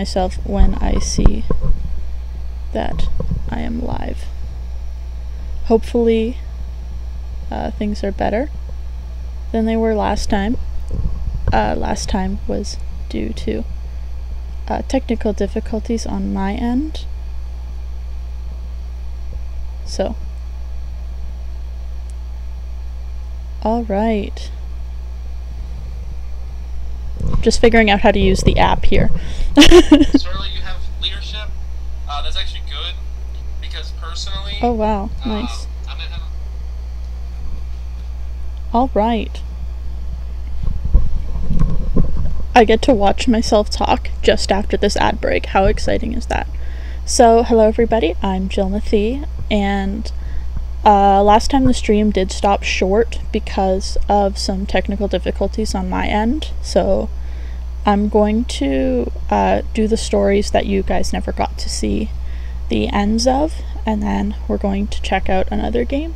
myself when I see that I am live. Hopefully things are better than they were last time. Last time was due to technical difficulties on my end. So, alright. Just figuring out how to use the app here. Certainly you have leadership. That's actually good, because personally... Oh wow, nice. I'm gonna have... Alright. I get to watch myself talk just after this ad break. How exciting is that? So, hello everybody, I'm Jill Nathie, and last time the stream did stop short because of some technical difficulties on my end, so I'm going to do the stories that you guys never got to see the ends of, and then we're going to check out another game.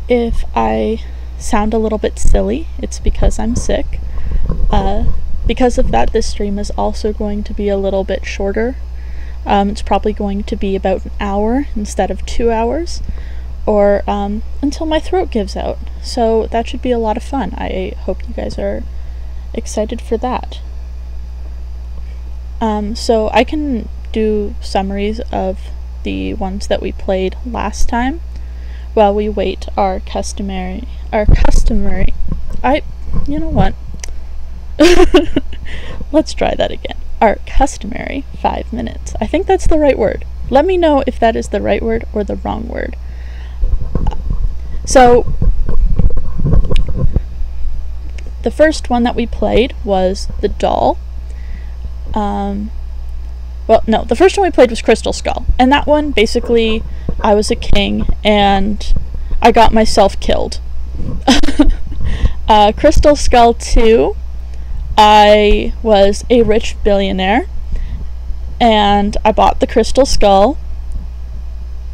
If I sound a little bit silly, it's because I'm sick. Because of that, this stream is also going to be a little bit shorter. It's probably going to be about an hour instead of 2 hours, or until my throat gives out. So that should be a lot of fun. I hope you guys are excited for that. So I can do summaries of the ones that we played last time while we wait our customary, you know what? Let's try that again. Our customary 5 minutes. I think that's the right word. Let me know if that is the right word or the wrong word. So, the first one that we played was The Doll. Well, no, the first one we played was Crystal Skull. And that one, basically, I was a king and I got myself killed. Crystal Skull 2, I was a rich billionaire, and I bought the Crystal Skull,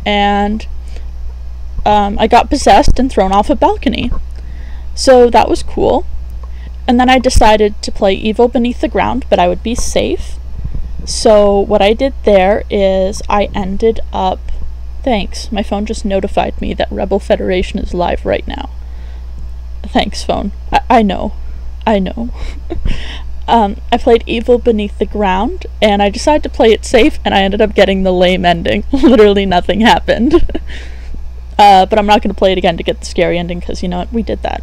and I got possessed and thrown off a balcony. So that was cool. And then I decided to play Evil Beneath the Ground, but I would be safe. So what I did there is I ended up... Thanks, my phone just notified me that Rebel Federation is live right now. Thanks, phone. I know. I know. I played Evil Beneath the Ground, and I decided to play it safe, and I ended up getting the lame ending. Literally nothing happened. But I'm not going to play it again to get the scary ending, because you know what? We did that.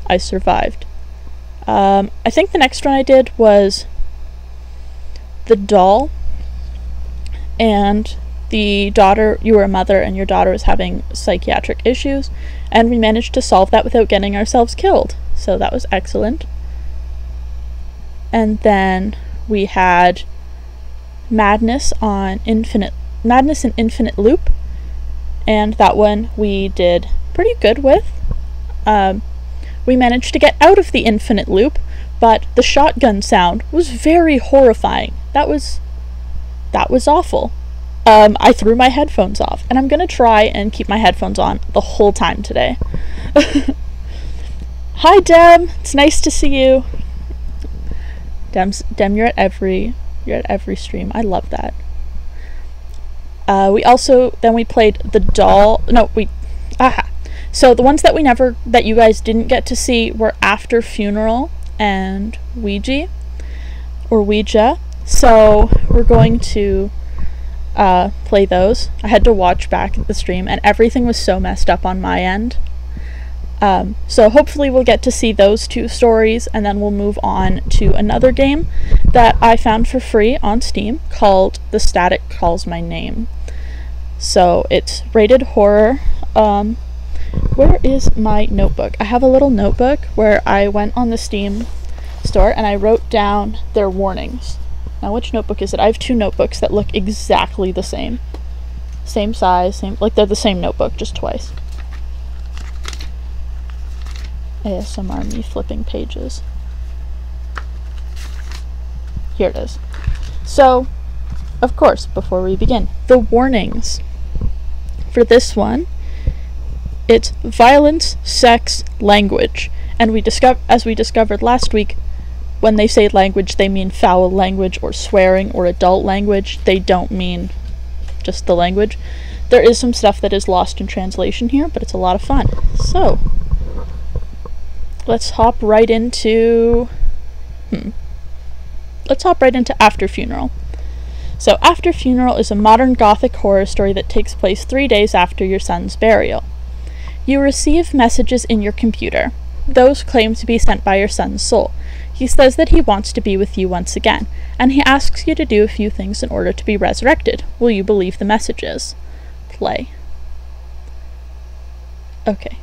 I survived. I think the next one I did was The Doll, and the daughter, you were a mother, and your daughter was having psychiatric issues, and we managed to solve that without getting ourselves killed. So that was excellent. And then we had Madness in Infinite Loop, and that one we did pretty good with. We managed to get out of the infinite loop, but the shotgun sound was very horrifying. That was awful. I threw my headphones off, and I'm gonna try and keep my headphones on the whole time today. Hi, Dem. It's nice to see you. Dem, you're at every stream. I love that. Then we played The Doll. No, So the ones that you guys didn't get to see were After Funeral and Ouija. So we're going to play those. I had to watch back the stream, and everything was so messed up on my end. So hopefully we'll get to see those two stories, and then we'll move on to another game that I found for free on Steam called The Static Calls My Name. So it's rated horror. Where is my notebook? I have a little notebook where I went on the Steam store and I wrote down their warnings. Now, which notebook is it? I have two notebooks that look exactly the same. Same size, like they're the same notebook, just twice. ASMR me flipping pages. Here it is. So, of course, before we begin, the warnings. For this one, it's violence, sex, language. And as we discovered last week, when they say language, they mean foul language or swearing or adult language. They don't mean just the language. There is some stuff that is lost in translation here, but it's a lot of fun. So, let's hop right into After Funeral. So, After Funeral is a modern Gothic horror story that takes place 3 days after your son's burial. You receive messages in your computer. Those claim to be sent by your son's soul. He says that he wants to be with you once again, and he asks you to do a few things in order to be resurrected. Will you believe the messages? Play. Okay.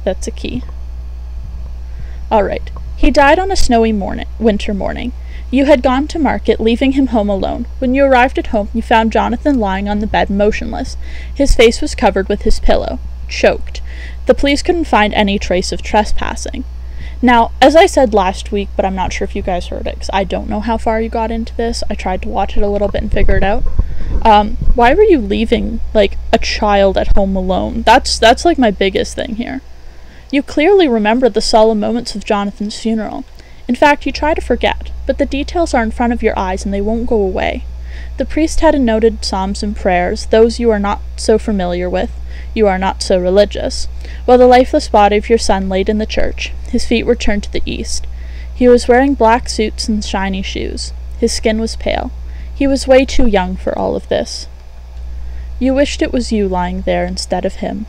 That's a key. Alright. He died on a snowy winter morning. You had gone to market, leaving him home alone. When you arrived at home, you found Jonathan lying on the bed motionless. His face was covered with his pillow, choked. The police couldn't find any trace of trespassing. Now, as I said last week, but I'm not sure if you guys heard it, because I don't know how far you got into this. I tried to watch it a little bit and figure it out. Why were you leaving, like, a child at home alone? That's like, my biggest thing here. You clearly remember the solemn moments of Jonathan's funeral. In fact, you try to forget, but the details are in front of your eyes and they won't go away. The priest had noted psalms and prayers, those you are not so familiar with. You are not so religious. While the lifeless body of your son laid in the church, his feet were turned to the east. He was wearing black suits and shiny shoes. His skin was pale. He was way too young for all of this. You wished it was you lying there instead of him.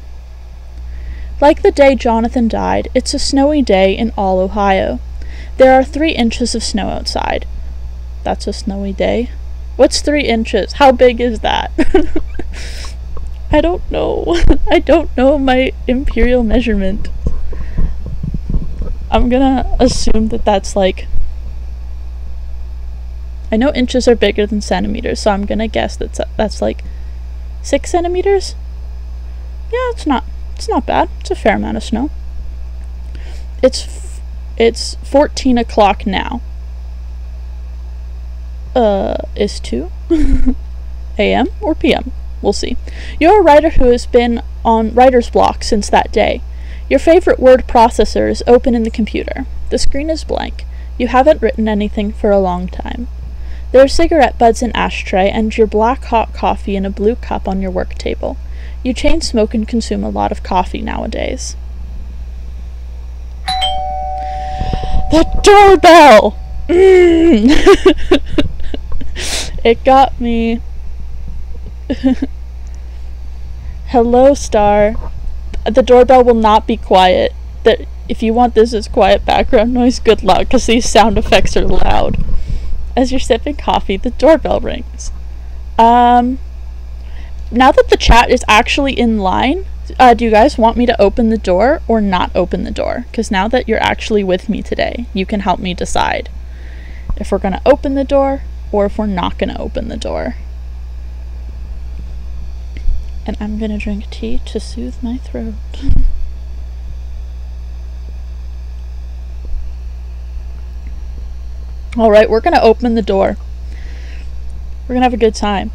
Like the day Jonathan died, it's a snowy day in all Ohio. There are 3 inches of snow outside. That's a snowy day. What's 3 inches? How big is that? I don't know. I don't know my imperial measurement. I'm gonna assume that that's like... I know inches are bigger than centimeters, so I'm gonna guess that's like 6 centimeters? Yeah, it's not bad. It's a fair amount of snow. It's 14 o'clock now. Is 2 a.m. or p.m.? We'll see. You're a writer who has been on writer's block since that day. Your favorite word processor is open in the computer. The screen is blank. You haven't written anything for a long time. There are cigarette butts in ashtray and your black hot coffee in a blue cup on your work table. You chain smoke and consume a lot of coffee nowadays. The doorbell! It got me. Hello, Star. The doorbell will not be quiet. If you want this as quiet background noise, good luck, because these sound effects are loud. As you're sipping coffee, the doorbell rings. Now that the chat is actually in line, do you guys want me to open the door or not open the door? Because now that you're actually with me today, you can help me decide if we're going to open the door or if we're not going to open the door. And I'm going to drink tea to soothe my throat. Alright, we're going to open the door. We're going to have a good time.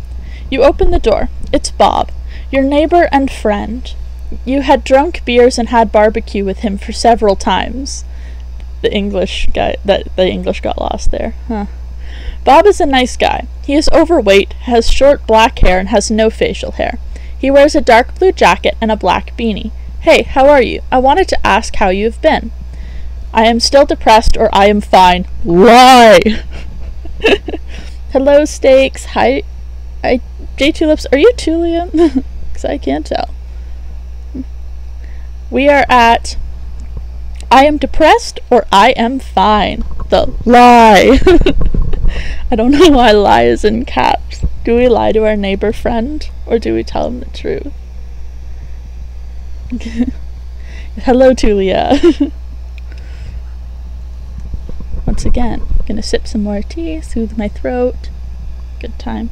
You open the door. It's Bob, your neighbor and friend. You had drunk beers and had barbecue with him for several times. The English got lost there. Huh. Bob is a nice guy. He is overweight, has short black hair, and has no facial hair. He wears a dark blue jacket and a black beanie. Hey, how are you? I wanted to ask how you have been. I am still depressed, or I am fine. Lie! Hello, Steaks. Hi, J-Tulips. Are you Tulian? Because I can't tell. We are at I am depressed, or I am fine. The lie. I don't know why lie is in caps. Do we lie to our neighbor friend, or do we tell him the truth? Hello, Tulia. Once again, gonna sip some more tea, soothe my throat. Good time.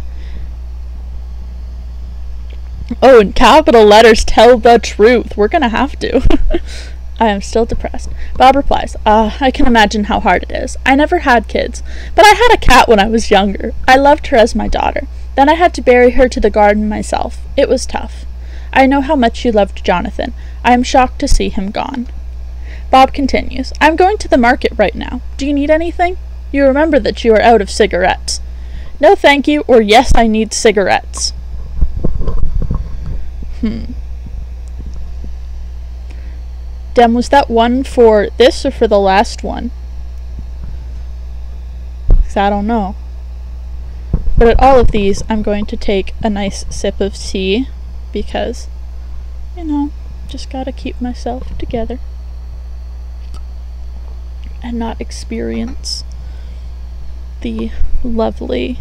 Oh, in capital letters, tell the truth. We're gonna have to. I am still depressed. Bob replies, I can imagine how hard it is. I never had kids, but I had a cat when I was younger. I loved her as my daughter. Then I had to bury her to the garden myself. It was tough. I know how much you loved Jonathan. I am shocked to see him gone. Bob continues, I'm going to the market right now. Do you need anything? You remember that you are out of cigarettes. No thank you, or yes I need cigarettes. Dem, was that one for this or for the last one? 'Cause I don't know. But at all of these, I'm going to take a nice sip of tea because, you know, just gotta keep myself together and not experience the lovely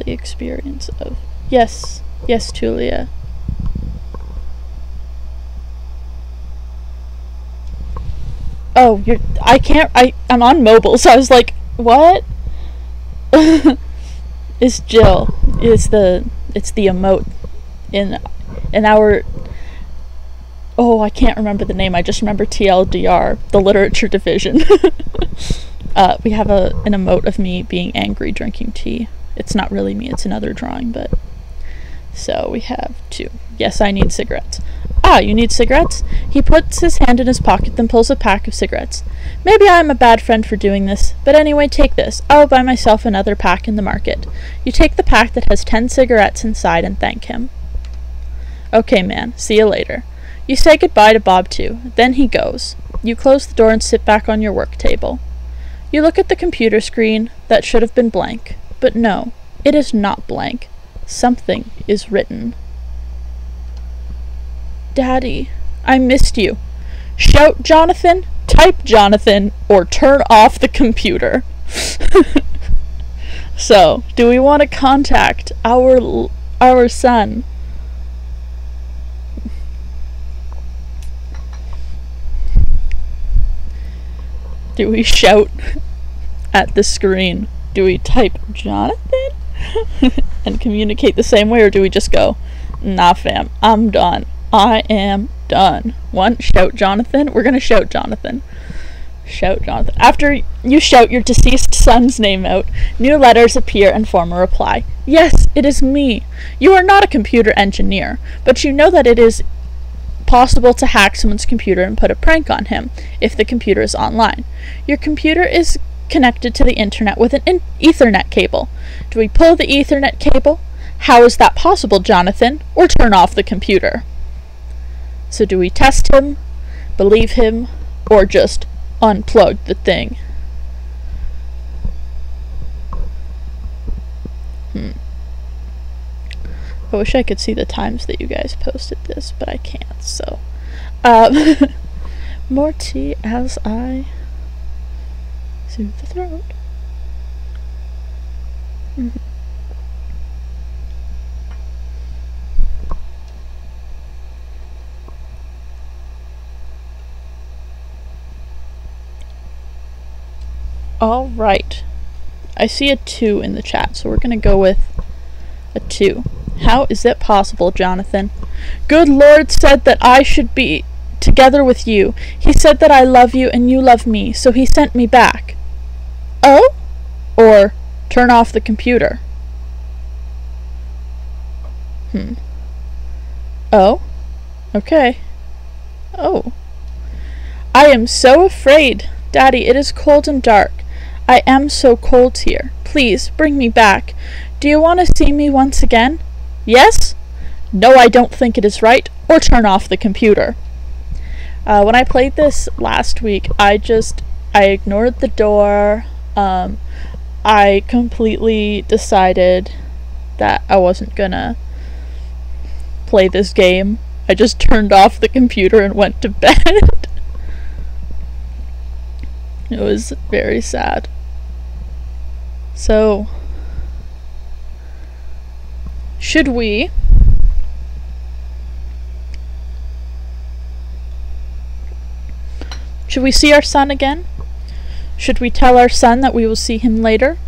experience of, yes, Tulia. Oh, I'm on mobile, so I was like, what? It's Jill. It's the emote in our, oh, I can't remember the name, I just remember TLDR, the literature division. We have an emote of me being angry drinking tea. It's not really me, it's another drawing, but so we have two. Yes, I need cigarettes. Ah, you need cigarettes? He puts his hand in his pocket, then pulls a pack of cigarettes. Maybe I am a bad friend for doing this, but anyway, take this. I will buy myself another pack in the market. You take the pack that has 10 cigarettes inside and thank him. Okay, man. See you later. You say goodbye to Bob too. Then he goes. You close the door and sit back on your work table. You look at the computer screen that should have been blank, but no, it is not blank. Something is written. Daddy, I missed you. Shout, Jonathan, type Jonathan, or turn off the computer. So, do we want to contact our son? Do we shout at the screen? Do we type Jonathan and communicate the same way, or do we just go, nah fam, I'm done. I am done. One, shout Jonathan. We're gonna shout Jonathan. Shout Jonathan. After you shout your deceased son's name out, new letters appear and form a reply. Yes, it is me. You are not a computer engineer, but you know that it is possible to hack someone's computer and put a prank on him if the computer is online. Your computer is connected to the internet with an Ethernet cable. Do we pull the Ethernet cable? How is that possible, Jonathan? Or turn off the computer? So do we test him, believe him, or just unplug the thing? I wish I could see the times that you guys posted this, but I can't, so. More tea as I soothe the throat. Alright. I see a 2 in the chat, so we're gonna go with a 2. How is it possible, Jonathan? Good Lord said that I should be together with you. He said that I love you and you love me, so he sent me back. Oh? Or turn off the computer. Oh? Okay. Oh. I am so afraid. Daddy, it is cold and dark. I am so cold here. Please, bring me back. Do you want to see me once again? Yes? No, I don't think it is right. Or turn off the computer. When I played this last week, I ignored the door. I completely decided that I wasn't gonna play this game. I just turned off the computer and went to bed. It was very sad. So, should we see our son again? Should we tell our son that we will see him later?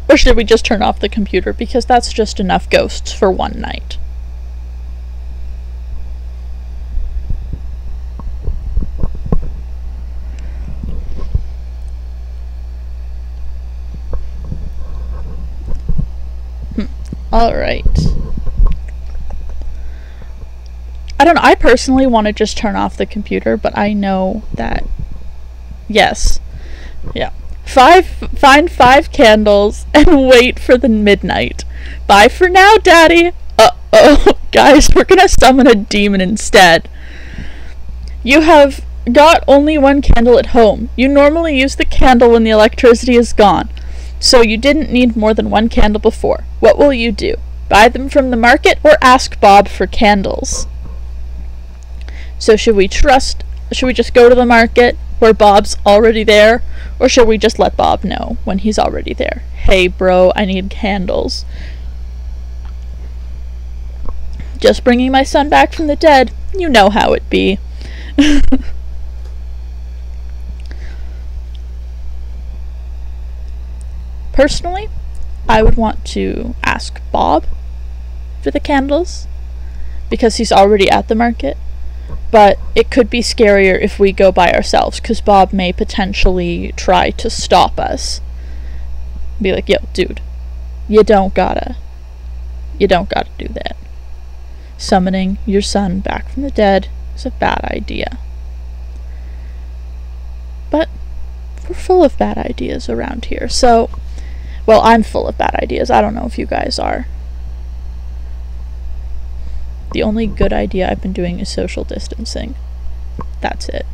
Or should we just turn off the computer, because that's just enough ghosts for one night? Alright. I don't know, I personally want to just turn off the computer, but I know that, yes, yeah. Find 5 candles and wait for the midnight. Bye for now, Daddy. Uh-oh, guys, we're gonna summon a demon instead. You have got only 1 candle at home. You normally use the candle when the electricity is gone, so you didn't need more than 1 candle before. What will you do? Buy them from the market or ask Bob for candles? So should we just go to the market where Bob's already there, or should we just let Bob know when he's already there? Hey bro, I need candles. Just bringing my son back from the dead. You know how it be. Personally, I would want to ask Bob for the candles because he's already at the market. But it could be scarier if we go by ourselves, because Bob may potentially try to stop us. Be like, yo, dude, you don't gotta do that. Summoning your son back from the dead is a bad idea. But we're full of bad ideas around here, so, well, I'm full of bad ideas. I don't know if you guys are. The only good idea I've been doing is social distancing. That's it.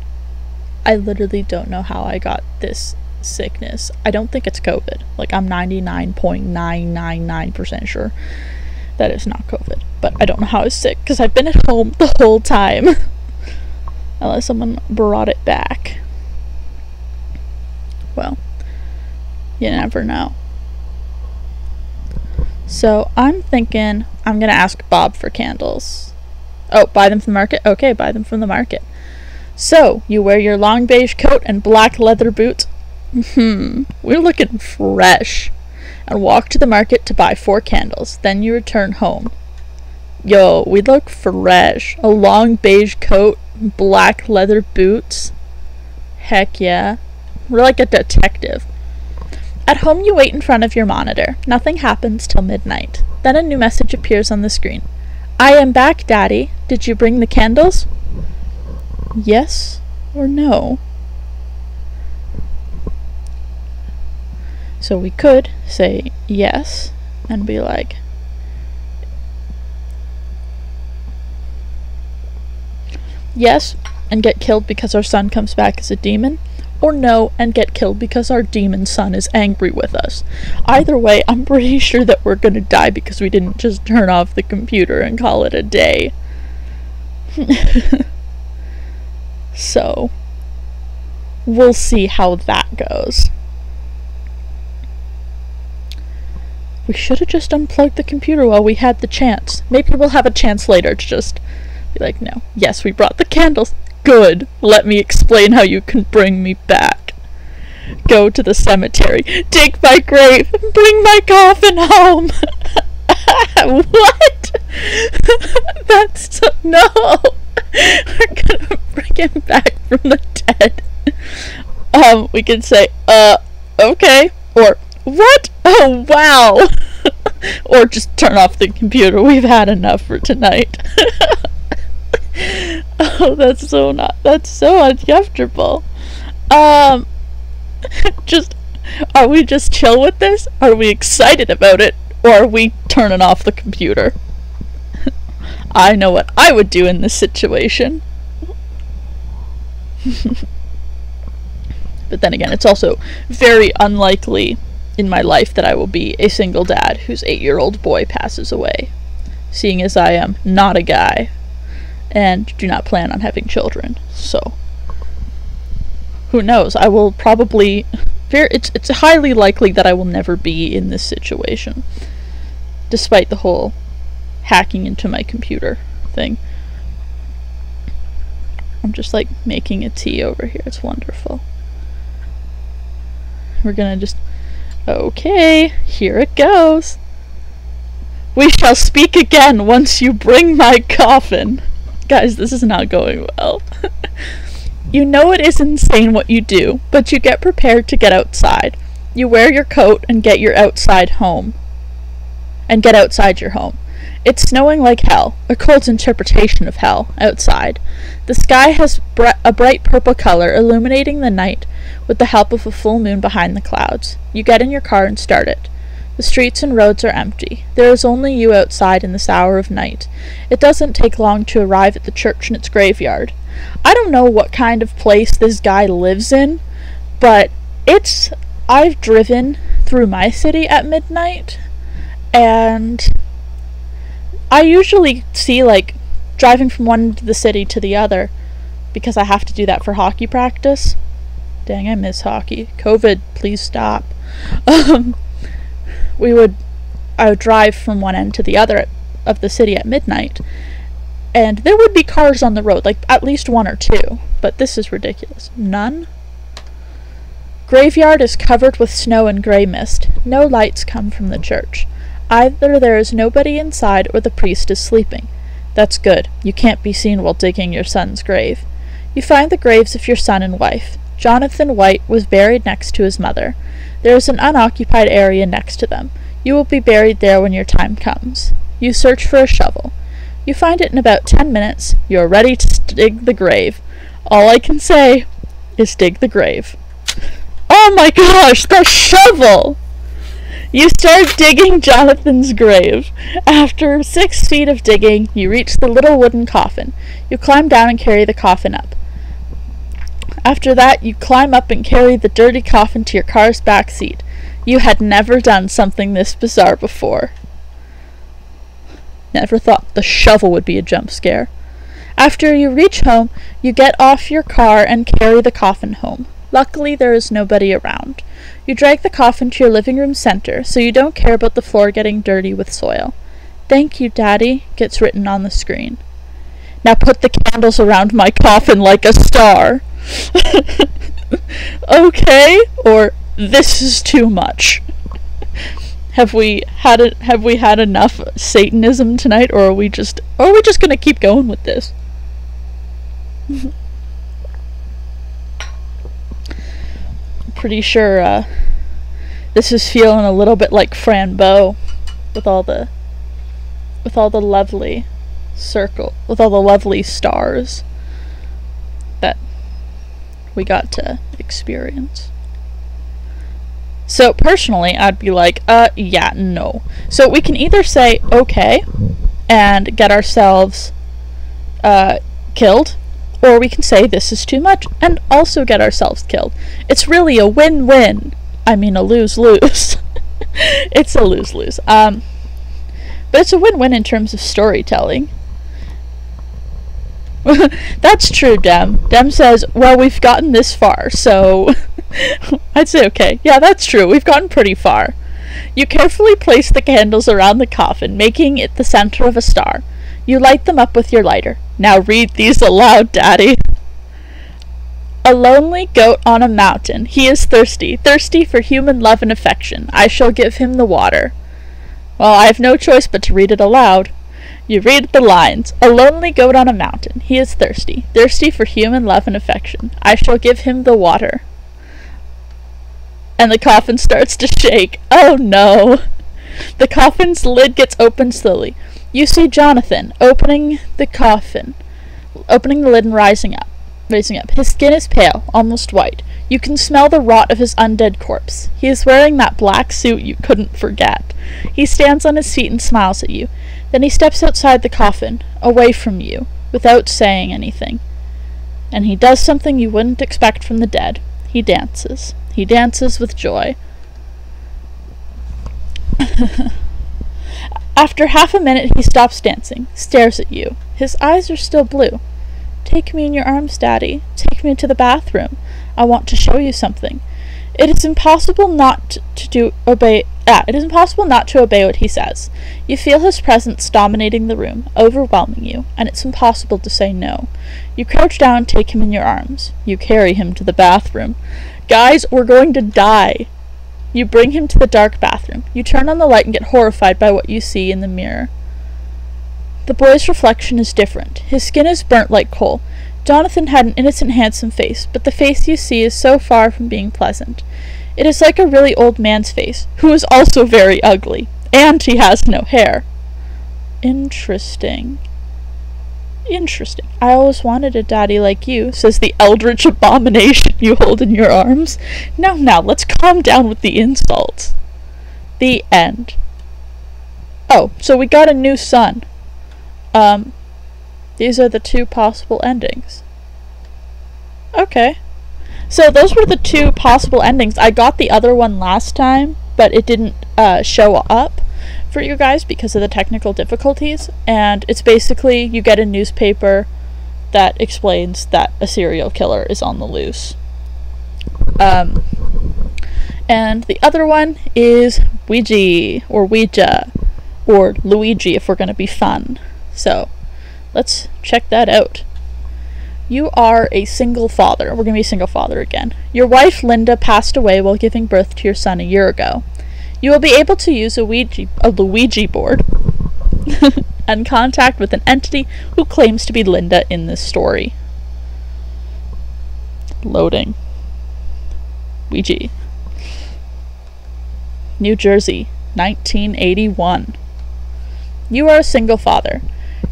I literally don't know how I got this sickness. I don't think it's COVID. Like, I'm 99.999% sure that it's not COVID. But I don't know how I was sick, because I've been at home the whole time. Unless someone brought it back. Well, you never know. So I'm thinking I'm gonna ask Bob for candles. Oh, buy them from the market? Okay, buy them from the market. So, you wear your long beige coat and black leather boots. We're looking fresh. And walk to the market to buy 4 candles. Then you return home. Yo, we look fresh. A long beige coat, black leather boots. Heck yeah. We're like a detective. At home, you wait in front of your monitor. Nothing happens till midnight. Then a new message appears on the screen. I am back, Daddy. Did you bring the candles? Yes or no? So we could say yes and be like, yes, and get killed because our son comes back as a demon. Or no, and get killed because our demon son is angry with us. Either way, I'm pretty sure that we're gonna die because we didn't just turn off the computer and call it a day. So, we'll see how that goes. We should have just unplugged the computer while we had the chance. Maybe we'll have a chance later to just be like, no, yes, we brought the candles. Good. Let me explain how you can bring me back. Go to the cemetery. Dig my grave. Bring my coffin home. What? That's so... No. We're gonna bring him back from the dead. We can say, okay. Or, what? Oh, wow. Or just turn off the computer. We've had enough for tonight. Oh, that's so uncomfortable. Just, are we just chill with this? Are we excited about it? Or are we turning off the computer? I know what I would do in this situation. But then again, it's also very unlikely in my life that I will be a single dad whose 8-year-old boy passes away, seeing as I am not a guy and do not plan on having children. So, who knows? I will probably... It's highly likely that I will never be in this situation, despite the whole hacking into my computer thing. I'm just like making a tea over here. It's wonderful. We're gonna just... Okay, here it goes. We shall speak again once you bring my coffin. Guys, this is not going well. You know it is insane what you do, but you get prepared to get outside. You wear your coat and get outside your home. It's snowing like hell, a cold interpretation of hell, outside. The sky has a bright purple color, illuminating the night with the help of a full moon behind the clouds. You get in your car and start it. The streets and roads are empty. There is only you outside in this hour of night. It doesn't take long to arrive at the church and its graveyard. I don't know what kind of place this guy lives in, but I've driven through my city at midnight, and I usually see, like, driving from one end of the city to the other, because I have to do that for hockey practice. Dang, I miss hockey. COVID, please stop. I would drive from one end to the other of the city at midnight, and there would be cars on the road, like at least one or two, but this is ridiculous. None? Graveyard is covered with snow and grey mist. No lights come from the church. Either there is nobody inside or the priest is sleeping. That's good. You can't be seen while digging your son's grave. You find the graves of your son and wife. Jonathan White was buried next to his mother. There is an unoccupied area next to them. You will be buried there when your time comes. You search for a shovel. You find it in about 10 minutes. You are ready to dig the grave. All I can say is dig the grave. Oh my gosh, the shovel! You start digging Jonathan's grave. After 6 feet of digging, you reach the little wooden coffin. You climb down and carry the coffin up. After that, you climb up and carry the dirty coffin to your car's back seat. You had never done something this bizarre before. Never thought the shovel would be a jump scare. After you reach home, you get off your car and carry the coffin home. Luckily, there is nobody around. You drag the coffin to your living room center, so you don't care about the floor getting dirty with soil. "Thank you, Daddy," gets written on the screen. "Now put the candles around my coffin like a star." Okay, or this is too much. Have we had enough Satanism tonight, or are we just gonna keep going with this? Pretty sure this is feeling a little bit like Fran Bow with all the lovely stars that we got to experience. So personally, I'd be like, yeah, no. So we can either say okay and get ourselves killed, or we can say this is too much and also get ourselves killed. It's really a win-win. I mean, a lose-lose. It's a lose-lose. But it's a win-win in terms of storytelling. That's true, Dem. Dem says, well, we've gotten this far, so I'd say okay. Yeah, that's true. We've gotten pretty far. You carefully place the candles around the coffin, making it the center of a star. You light them up with your lighter. Now read these aloud, Daddy. A lonely goat on a mountain. He is thirsty, thirsty for human love and affection. I shall give him the water. Well, I have no choice but to read it aloud. You read the lines. A lonely goat on a mountain. He is thirsty, thirsty for human love and affection. I shall give him the water. And the coffin starts to shake. Oh no! The coffin's lid gets opened slowly. You see Jonathan opening the lid and raising up. His skin is pale, almost white. You can smell the rot of his undead corpse. He is wearing that black suit you couldn't forget. He stands on his feet and smiles at you. Then he steps outside the coffin, away from you, without saying anything. And he does something you wouldn't expect from the dead. He dances. He dances with joy. After half a minute, he stops dancing, stares at you. His eyes are still blue. Take me in your arms, Daddy. Take me to the bathroom. I want to show you something. It is impossible not to obey what he says. You feel his presence dominating the room, overwhelming you, and it's impossible to say no. You crouch down and take him in your arms. You carry him to the bathroom. Guys, we're going to die. You bring him to the dark bathroom. You turn on the light and get horrified by what you see in the mirror. The boy's reflection is different. His skin is burnt like coal. Jonathan had an innocent, handsome face, but the face you see is so far from being pleasant. It is like a really old man's face, who is also very ugly, and he has no hair. Interesting. Interesting. I always wanted a daddy like you, says the eldritch abomination you hold in your arms. Now, let's calm down with the insults. The end. Oh, so we got a new son. These are the two possible endings. Okay. So those were the two possible endings. I got the other one last time, but it didn't show up for you guys because of the technical difficulties, and it's basically you get a newspaper that explains that a serial killer is on the loose. And the other one is Ouija, or Luigi if we're going to be fun. So, let's check that out. You are a single father. We're going to be a single father again. Your wife, Linda, passed away while giving birth to your son a year ago. You will be able to use a Luigi board and contact with an entity who claims to be Linda in this story. Loading. Ouija. New Jersey, 1981. You are a single father.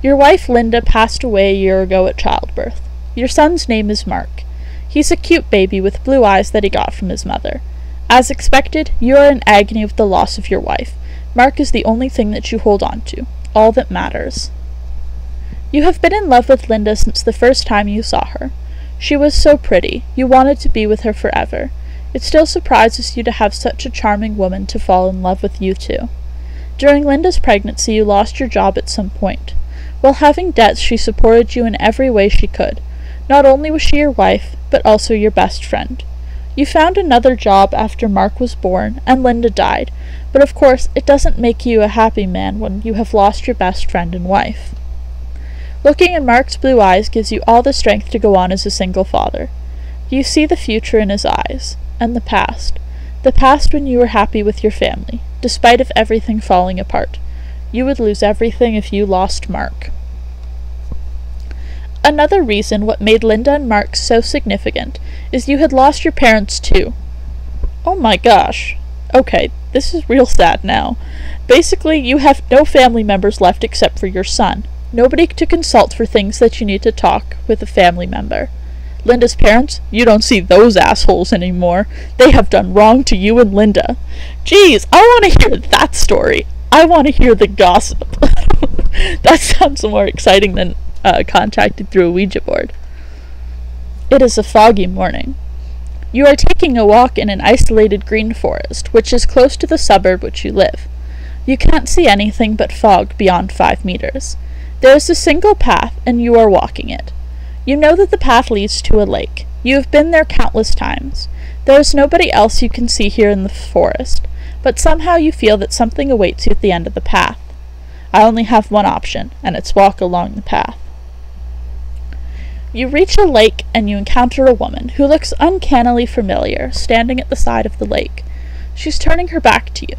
Your wife, Linda, passed away a year ago at childbirth. Your son's name is Mark. He's a cute baby with blue eyes that he got from his mother. As expected, you are in agony with the loss of your wife. Mark is the only thing that you hold on to, all that matters. You have been in love with Linda since the first time you saw her. She was so pretty, you wanted to be with her forever. It still surprises you to have such a charming woman to fall in love with you too. During Linda's pregnancy, you lost your job at some point. While having debts, she supported you in every way she could. Not only was she your wife, but also your best friend. You found another job after Mark was born, and Linda died, but of course it doesn't make you a happy man when you have lost your best friend and wife. Looking in Mark's blue eyes gives you all the strength to go on as a single father. You see the future in his eyes, and the past when you were happy with your family, despite of everything falling apart. You would lose everything if you lost Mark. Another reason what made Linda and Mark so significant is you had lost your parents too. Oh my gosh. Okay, this is real sad now. Basically, you have no family members left except for your son. Nobody to consult for things that you need to talk with a family member. Linda's parents, you don't see those assholes anymore. They have done wrong to you and Linda. Geez, I want to hear that story. I want to hear the gossip. That sounds more exciting than contacted through a Ouija board. It is a foggy morning. You are taking a walk in an isolated green forest, which is close to the suburb which you live. You can't see anything but fog beyond 5 meters. There is a single path, and you are walking it. You know that the path leads to a lake. You have been there countless times. There is nobody else you can see here in the forest, but somehow you feel that something awaits you at the end of the path. I only have one option, and it's walk along the path. You reach a lake and you encounter a woman who looks uncannily familiar, standing at the side of the lake. She's turning her back to you.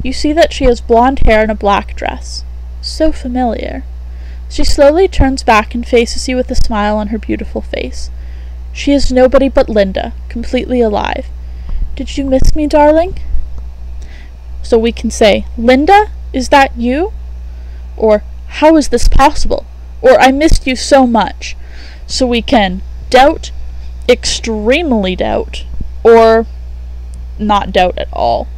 You see that she has blonde hair and a black dress. So familiar. She slowly turns back and faces you with a smile on her beautiful face. She is nobody but Linda, completely alive. Did you miss me, darling? So we can say, Linda, is that you? Or, how is this possible? Or, I missed you so much. So we can doubt, extremely doubt, or not doubt at all.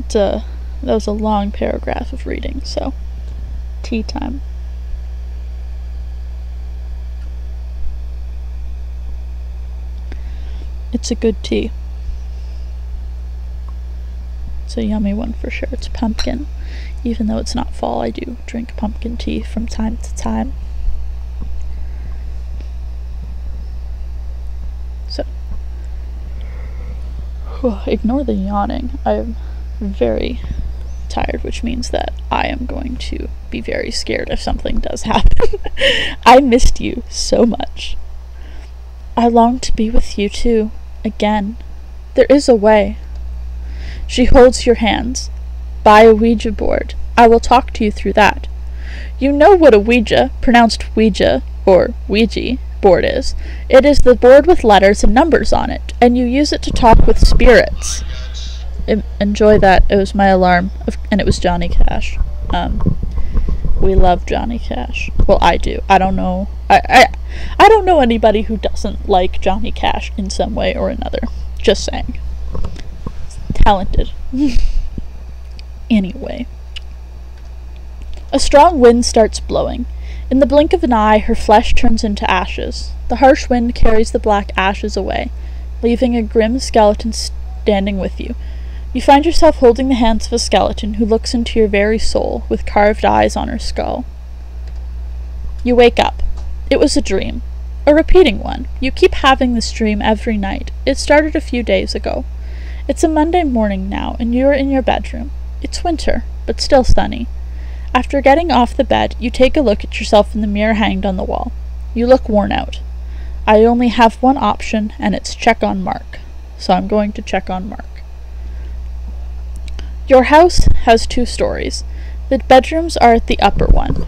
That was a long paragraph of reading, so tea time. It's a good tea. It's a yummy one for sure. It's pumpkin. Even though it's not fall, I do drink pumpkin tea from time to time. So, ignore the yawning. I'm very tired, which means that I am going to be very scared if something does happen. I missed you so much. I long to be with you too, again. There is a way. She holds your hands. Buy a Ouija board. I will talk to you through that. You know what a Ouija, pronounced Ouija, or Ouija, board is. It is the board with letters and numbers on it, and you use it to talk with spirits. Enjoy that. It was my alarm, and it was Johnny Cash. We love Johnny Cash. Well, I do. I don't know. I don't know anybody who doesn't like Johnny Cash in some way or another. Just saying. Talented. Anyway. A strong wind starts blowing. In the blink of an eye, her flesh turns into ashes. The harsh wind carries the black ashes away, leaving a grim skeleton standing with you. You find yourself holding the hands of a skeleton who looks into your very soul, with carved eyes on her skull. You wake up. It was a dream. A repeating one. You keep having this dream every night. It started a few days ago. It's a Monday morning now, and you are in your bedroom. It's winter, but still sunny. After getting off the bed, you take a look at yourself in the mirror hanged on the wall. You look worn out. I only have one option, and it's check on Mark. So I'm going to check on Mark. Your house has 2 stories. The bedrooms are at the upper one.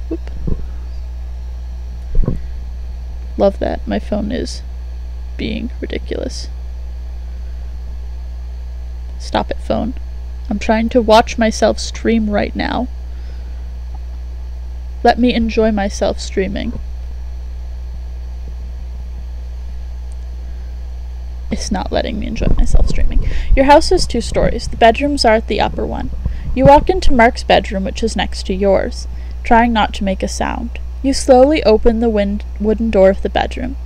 Whoop. Love that. My phone is being ridiculous. Stop it, phone. I'm trying to watch myself stream right now. Let me enjoy myself streaming. It's not letting me enjoy myself streaming. Your house has 2 stories. The bedrooms are at the upper one. You walk into Mark's bedroom, which is next to yours, trying not to make a sound. You slowly open the wooden door of the bedroom.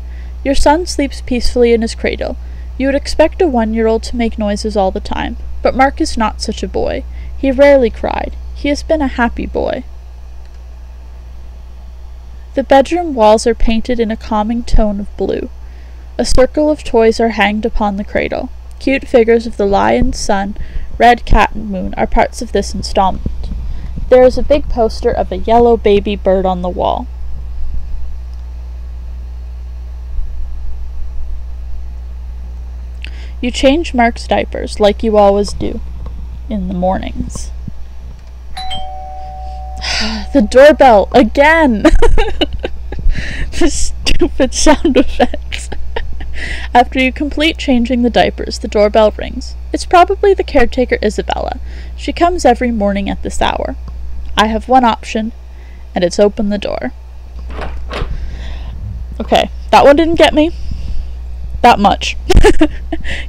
Your son sleeps peacefully in his cradle. You would expect a 1-year-old to make noises all the time, but Mark is not such a boy. He rarely cried. He has been a happy boy. The bedroom walls are painted in a calming tone of blue. A circle of toys are hanged upon the cradle. Cute figures of the lion, sun, red cat, and moon are parts of this installment. There is a big poster of a yellow baby bird on the wall. You change Mark's diapers, like you always do, in the mornings. The doorbell, again! The stupid sound effects. After you complete changing the diapers, the doorbell rings. It's probably the caretaker Isabella. She comes every morning at this hour. I have one option, and it's open the door. Okay, that one didn't get me that much.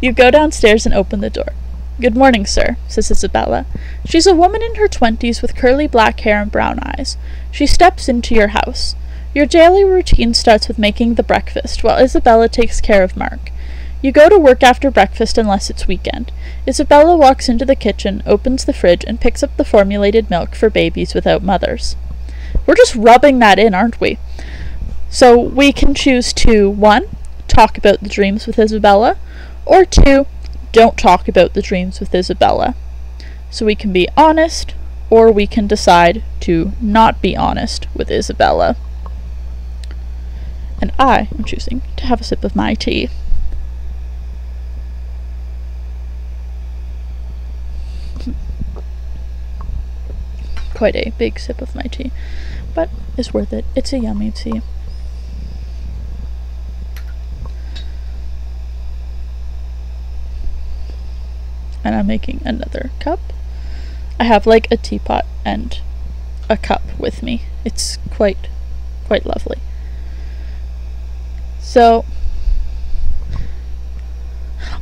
You go downstairs and open the door. Good morning, sir, says Isabella. She's a woman in her 20s with curly black hair and brown eyes. She steps into your house. Your daily routine starts with making the breakfast, while Isabella takes care of Mark. You go to work after breakfast unless it's weekend. Isabella walks into the kitchen, opens the fridge, and picks up the formulated milk for babies without mothers. We're just rubbing that in, aren't we? So we can choose to, 1, talk about the dreams with Isabella, or 2, don't talk about the dreams with Isabella. So we can be honest, or we can decide to not be honest with Isabella. And I am choosing to have a sip of my tea. Quite a big sip of my tea, but it's worth it. It's a yummy tea. And I'm making another cup. I have like a teapot and a cup with me. It's quite lovely. So,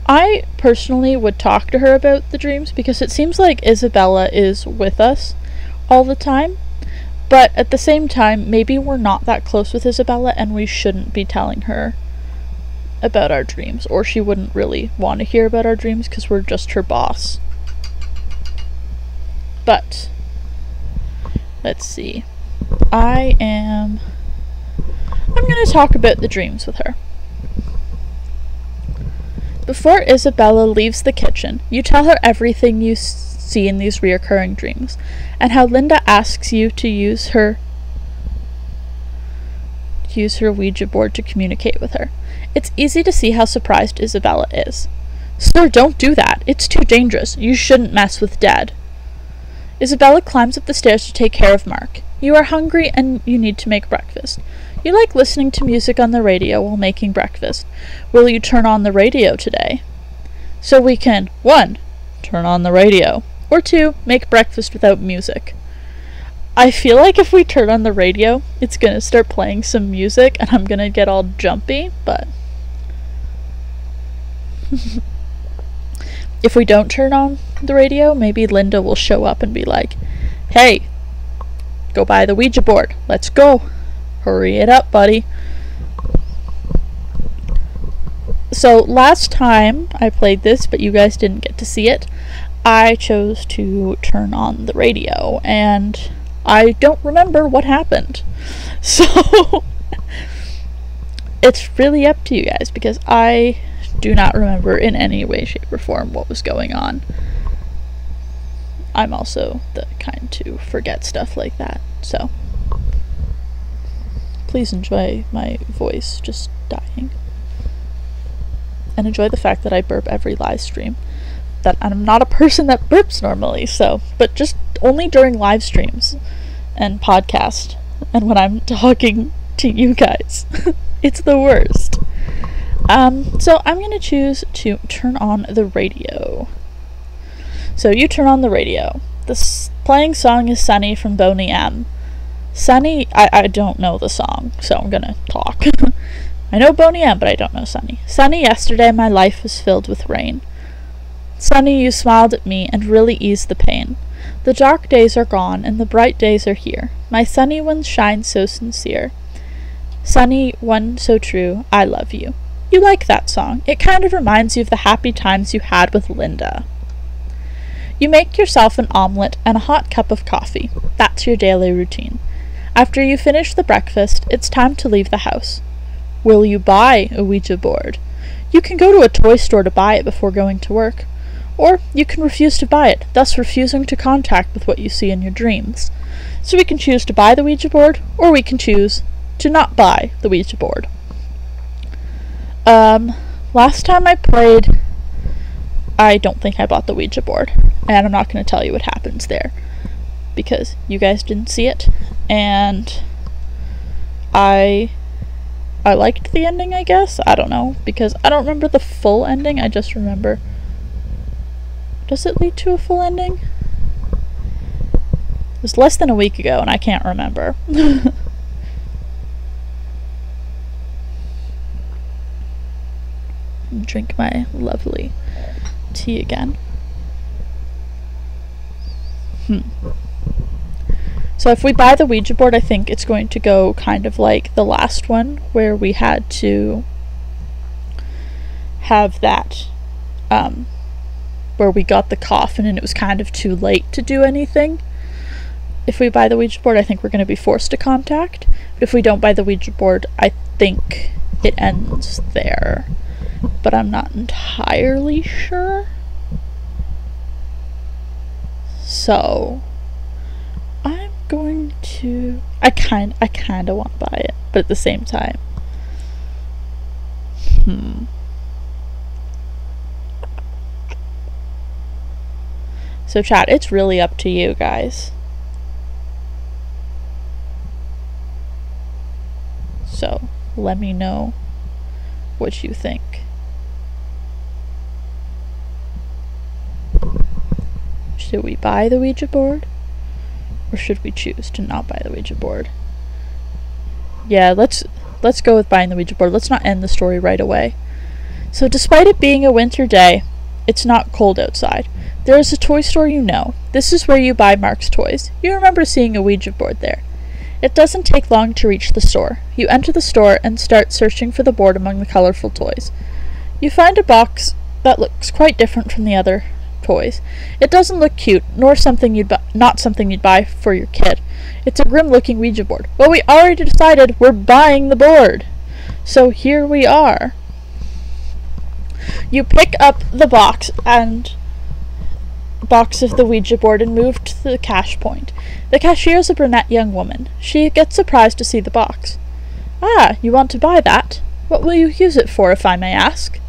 I personally would talk to her about the dreams because it seems like Isabella is with us all the time, but at the same time, maybe we're not that close with Isabella and we shouldn't be telling her about our dreams, or she wouldn't really want to hear about our dreams because we're just her boss. But, let's see. I'm going to talk about the dreams with her. Before Isabella leaves the kitchen, you tell her everything you see in these reoccurring dreams, and how Linda asks you to use her Ouija board to communicate with her. It's easy to see how surprised Isabella is. Sir, don't do that. It's too dangerous. You shouldn't mess with Dad. Isabella climbs up the stairs to take care of Mark. You are hungry and you need to make breakfast. You like listening to music on the radio while making breakfast. Will you turn on the radio today? So we can 1. Turn on the radio. Or 2. Make breakfast without music. I feel like if we turn on the radio, it's gonna start playing some music and I'm gonna get all jumpy, but if we don't turn on the radio, maybe Linda will show up and be like, "Hey, go buy the Ouija board. Let's go. Hurry it up, buddy." So last time I played this, but you guys didn't get to see it, I chose to turn on the radio, and I don't remember what happened. So it's really up to you guys, because I do not remember in any way, shape, or form what was going on. I'm also the kind to forget stuff like that, so please enjoy my voice just dying. And enjoy the fact that I burp every live stream. That I'm not a person that burps normally, so, but just only during live streams and podcast and when I'm talking to you guys. It's the worst. So I'm gonna choose to turn on the radio. So you turn on the radio. The playing song is Sunny from Boney M. Sunny, I don't know the song, so I'm gonna talk. I know Boney M, but I don't know Sunny. Sunny, yesterday my life was filled with rain. Sunny, you smiled at me and really eased the pain. The dark days are gone and the bright days are here. My sunny one shines so sincere. Sunny one so true, I love you. You like that song. It kind of reminds you of the happy times you had with Linda. You make yourself an omelette and a hot cup of coffee. That's your daily routine. After you finish the breakfast, it's time to leave the house. Will you buy a Ouija board? You can go to a toy store to buy it before going to work. Or you can refuse to buy it, thus refusing to contact with what you see in your dreams. So we can choose to buy the Ouija board, or we can choose to not buy the Ouija board. Last time I played, I don't think I bought the Ouija board, and I'm not going to tell you what happens there, because you guys didn't see it, and I liked the ending, I guess. I don't know, because I don't remember the full ending. I just remember... Does it lead to a full ending? It was less than a week ago, and I can't remember. Drink my lovely tea again. So if we buy the Ouija board, I think it's going to go kind of like the last one, where we had to have that, where we got the coffin and it was kind of too late to do anything. If we buy the Ouija board, I think we're going to be forced to contact. But if we don't buy the Ouija board, I think it ends there. But I'm not entirely sure. So I'm going to... I kind of want to buy it, but at the same time... So chat, it's really up to you guys. So let me know what you think. Should we buy the Ouija board? Or should we choose to not buy the Ouija board? Yeah, let's go with buying the Ouija board. Let's not end the story right away. So despite it being a winter day, it's not cold outside. There is a toy store you know. This is where you buy Mark's toys. You remember seeing a Ouija board there. It doesn't take long to reach the store. You enter the store and start searching for the board among the colorful toys. You find a box that looks quite different from the other toys. It doesn't look cute, nor not something you'd buy for your kid. It's a grim-looking Ouija board. Well, we already decided we're buying the board. So here we are. You pick up the box of the Ouija board and move to the cash point. The cashier is a brunette young woman. She gets surprised to see the box. Ah, you want to buy that? What will you use it for, if I may ask?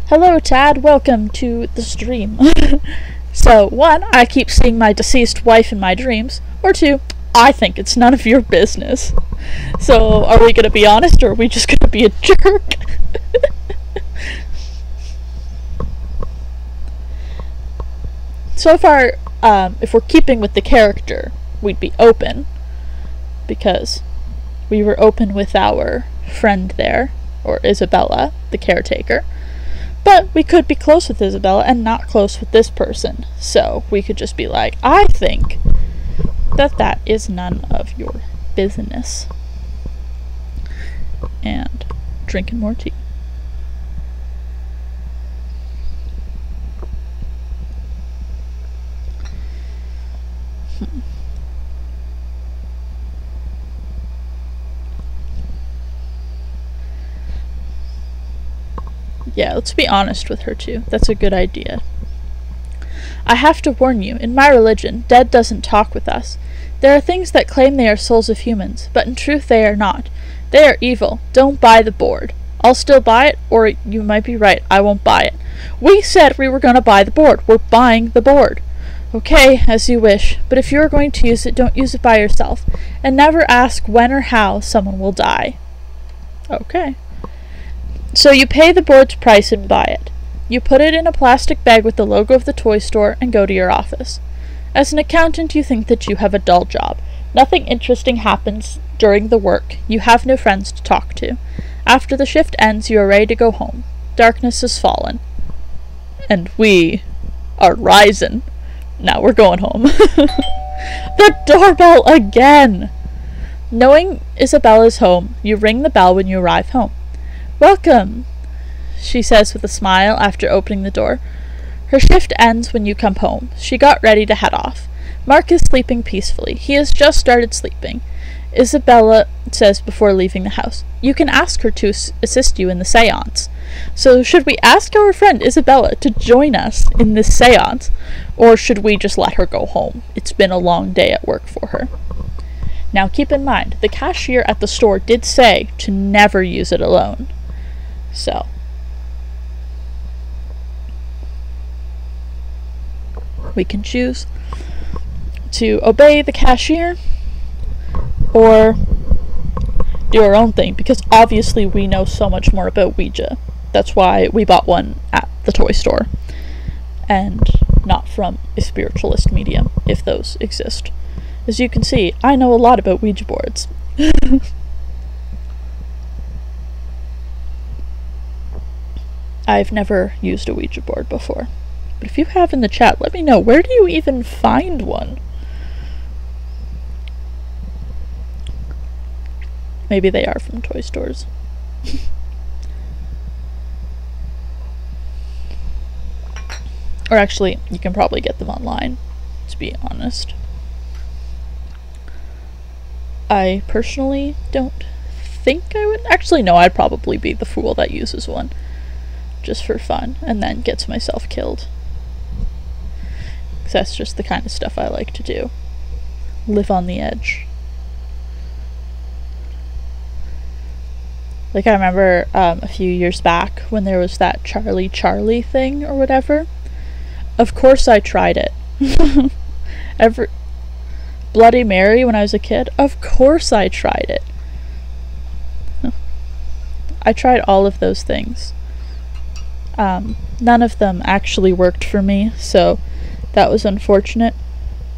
Hello, Tad. Welcome to the stream. So, 1, I keep seeing my deceased wife in my dreams, or 2, I think it's none of your business. So, are we gonna be honest, or are we just gonna be a jerk? So far, if we're keeping with the character, we'd be open, because we were open with our friend there, or Isabella, the caretaker. But we could be close with Isabella and not close with this person. So we could just be like, I think that is none of your business. And drinking more tea. Yeah, let's be honest with her too. That's a good idea. I have to warn you, in my religion, dead doesn't talk with us. There are things that claim they are souls of humans, but in truth they are not. They are evil. Don't buy the board. I'll still buy it, or you might be right, I won't buy it. We said we were gonna buy the board. We're buying the board. Okay, as you wish, but if you are going to use it, don't use it by yourself, and never ask when or how someone will die. Okay. So you pay the board's price and buy it. You put it in a plastic bag with the logo of the toy store and go to your office. As an accountant, you think that you have a dull job. Nothing interesting happens during the work. You have no friends to talk to. After the shift ends, you are ready to go home. Darkness has fallen. And we are rising. Now we're going home. The doorbell again! Knowing Isabella's home, you ring the bell when you arrive home. Welcome, she says with a smile after opening the door. Her shift ends when you come home. She got ready to head off. Mark is sleeping peacefully. He has just started sleeping. Isabella says before leaving the house, you can ask her to assist you in the seance. So should we ask our friend Isabella to join us in this seance, or should we just let her go home? It's been a long day at work for her. Now keep in mind, the cashier at the store did say to never use it alone. So, we can choose to obey the cashier or do our own thing, because obviously we know so much more about Ouija. That's why we bought one at the toy store and not from a spiritualist medium, if those exist. As you can see, I know a lot about Ouija boards. I've never used a Ouija board before. But if you have in the chat, let me know, where do you even find one? Maybe they are from toy stores. Or actually, you can probably get them online, to be honest. I personally don't think I would. Actually, no, I'd probably be the fool that uses one. Just for fun, and then gets myself killed. 'Cause that's just the kind of stuff I like to do. Live on the edge. Like, I remember a few years back when there was that Charlie thing or whatever. Of course I tried it. Bloody Mary when I was a kid. Of course I tried it. I tried all of those things. None of them actually worked for me, so that was unfortunate.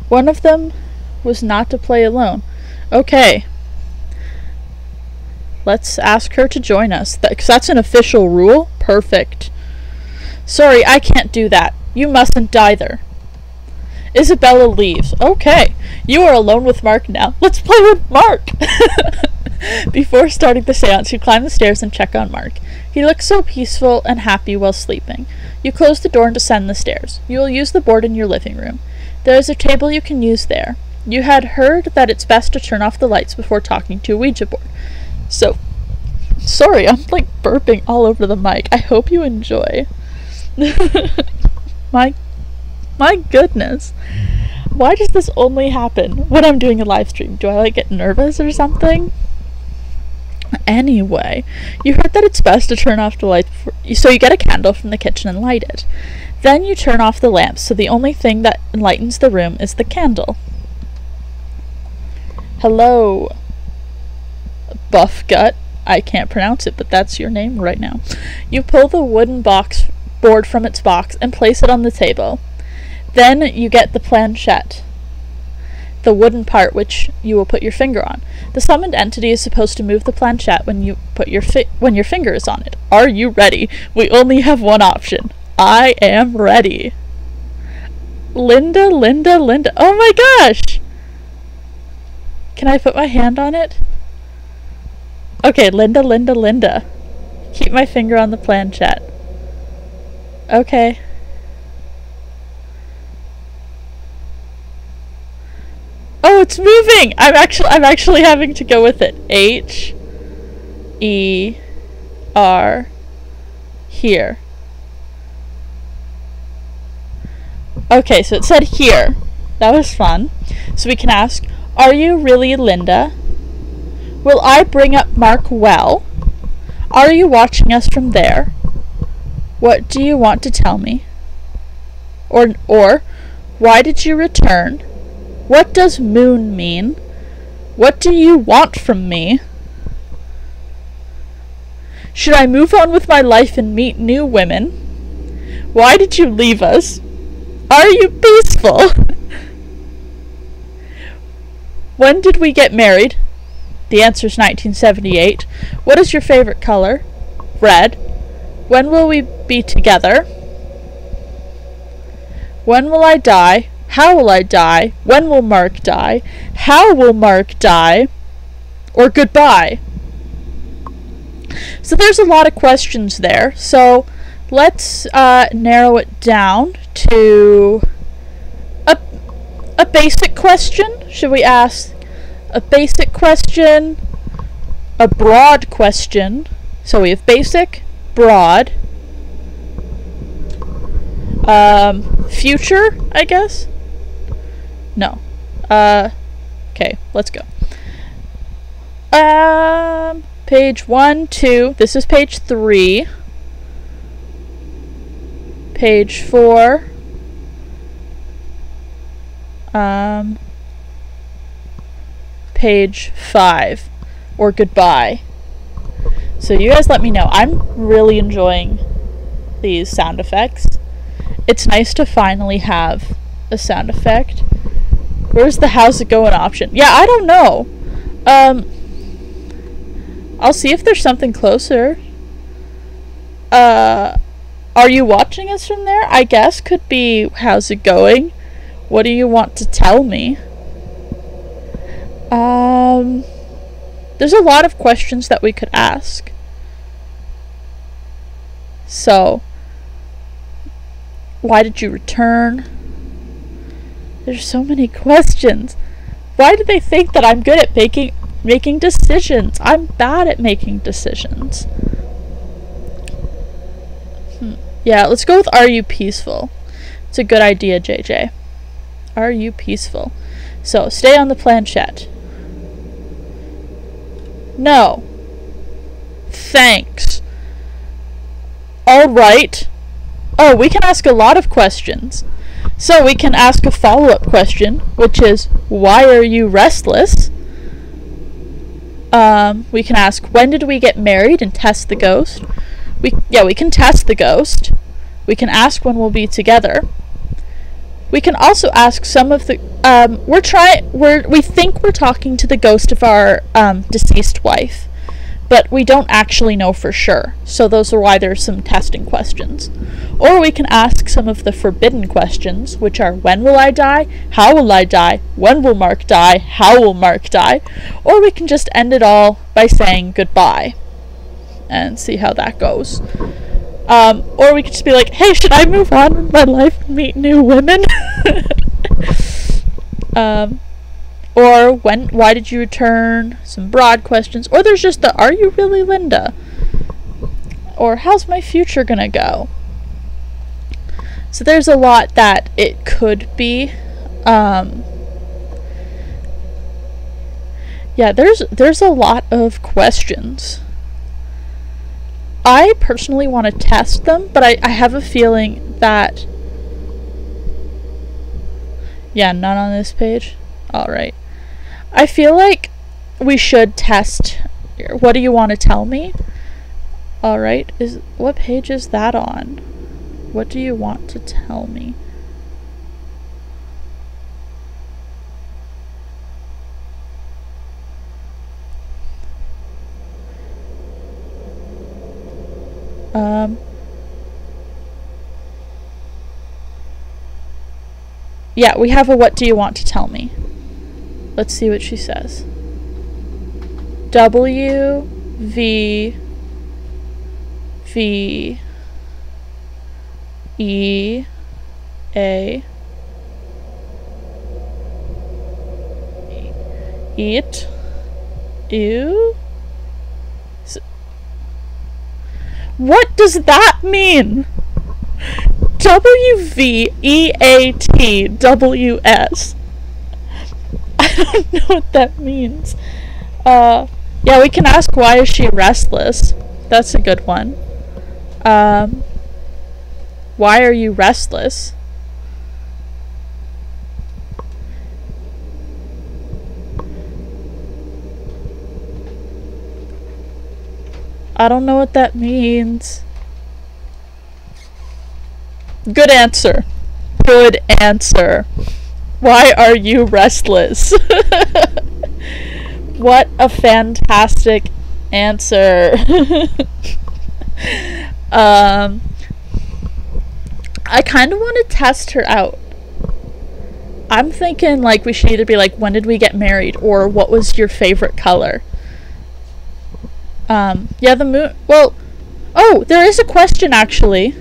One of them was not to play alone. Okay. Let's ask her to join us, because that's an official rule. Perfect. Sorry, I can't do that. You mustn't either. Isabella leaves. Okay, you are alone with Mark now. Let's play with Mark! Before starting the seance, you climb the stairs and check on Mark. He looks so peaceful and happy while sleeping. You close the door and descend the stairs. You will use the board in your living room. There is a table you can use there. You had heard that it's best to turn off the lights before talking to a Ouija board. So, sorry, I'm like burping all over the mic. I hope you enjoy. My goodness. Why does this only happen when I'm doing a live stream? Do I like get nervous or something? Anyway, you heard that it's best to turn off the lights before, so you get a candle from the kitchen and light it. Then you turn off the lamps, so the only thing that enlightens the room is the candle. Hello, Buff Gut. I can't pronounce it, but that's your name right now. You pull the wooden board from its box and place it on the table. Then you get the planchette, the wooden part which you will put your finger on. The summoned entity is supposed to move the planchette when you put your finger is on it. Are you ready? We only have one option. I am ready. Linda. Oh my gosh! Can I put my hand on it? Okay, Linda. Keep my finger on the planchette. Okay. Oh, it's moving! I'm actually having to go with it. H-E-R here. Okay, so it said here. That was fun. So we can ask, are you really Linda? Will I bring up Mark well? Are you watching us from there? What do you want to tell me? Or why did you return? What does moon mean? What do you want from me? Should I move on with my life and meet new women? Why did you leave us? Are you peaceful? When did we get married? The answer's 1978. What is your favorite color? Red. When will we be together? When will I die? How will I die? When will Mark die? How will Mark die? Or goodbye? So there's a lot of questions there. So let's narrow it down to a basic question. Should we ask a basic question, a broad question? So we have basic, broad, future, I guess? No. Okay, let's go. Page 1, 2, this is page 3. Page 4. Page 5, or goodbye. So you guys let me know. I'm really enjoying these sound effects. It's nice to finally have a sound effect. Where's the how's it going option? Yeah, I don't know. I'll see if there's something closer. Are you watching us from there? I guess could be how's it going? What do you want to tell me? There's a lot of questions that we could ask. So, why did you return? There's so many questions. Why do they think that I'm good at making decisions? I'm bad at making decisions. Yeah, let's go with are you peaceful? It's a good idea, JJ. Are you peaceful? So, stay on the planchette. No. Thanks. Alright. Oh, we can ask a lot of questions. So we can ask a follow-up question, which is, why are you restless? We can ask, when did we get married and test the ghost? We can test the ghost. We can ask when we'll be together. We can also ask some of the, we think we're talking to the ghost of our, deceased wife, but we don't actually know for sure, so those are why there's some testing questions. Or we can ask some of the forbidden questions, which are, when will I die? How will I die? When will Mark die? How will Mark die? Or we can just end it all by saying goodbye, and see how that goes. Or we could just be like, hey, should I move on with my life and meet new women? Or why did you return? Some broad questions. Or there's just the, are you really Linda? Or how's my future gonna go? So there's a lot that it could be. Yeah, there's a lot of questions. I personally want to test them, but I have a feeling that Yeah, none on this page. Alright. I feel like we should test. What do you want to tell me? Alright. What page is that on? What do you want to tell me? Yeah, we have a what do you want to tell me. Let's see what she says. W V V E A Eat Ew. What does that mean? WVEATWS. I don't know what that means. Yeah, we can ask why is she restless. That's a good one. Why are you restless? I don't know what that means. Good answer. Good answer. Why are you restless? What a fantastic answer. I kind of want to test her out. I'm thinking like we should either be like, when did we get married? Or what was your favorite color? Yeah, the moon. Well, oh, there is a question actually.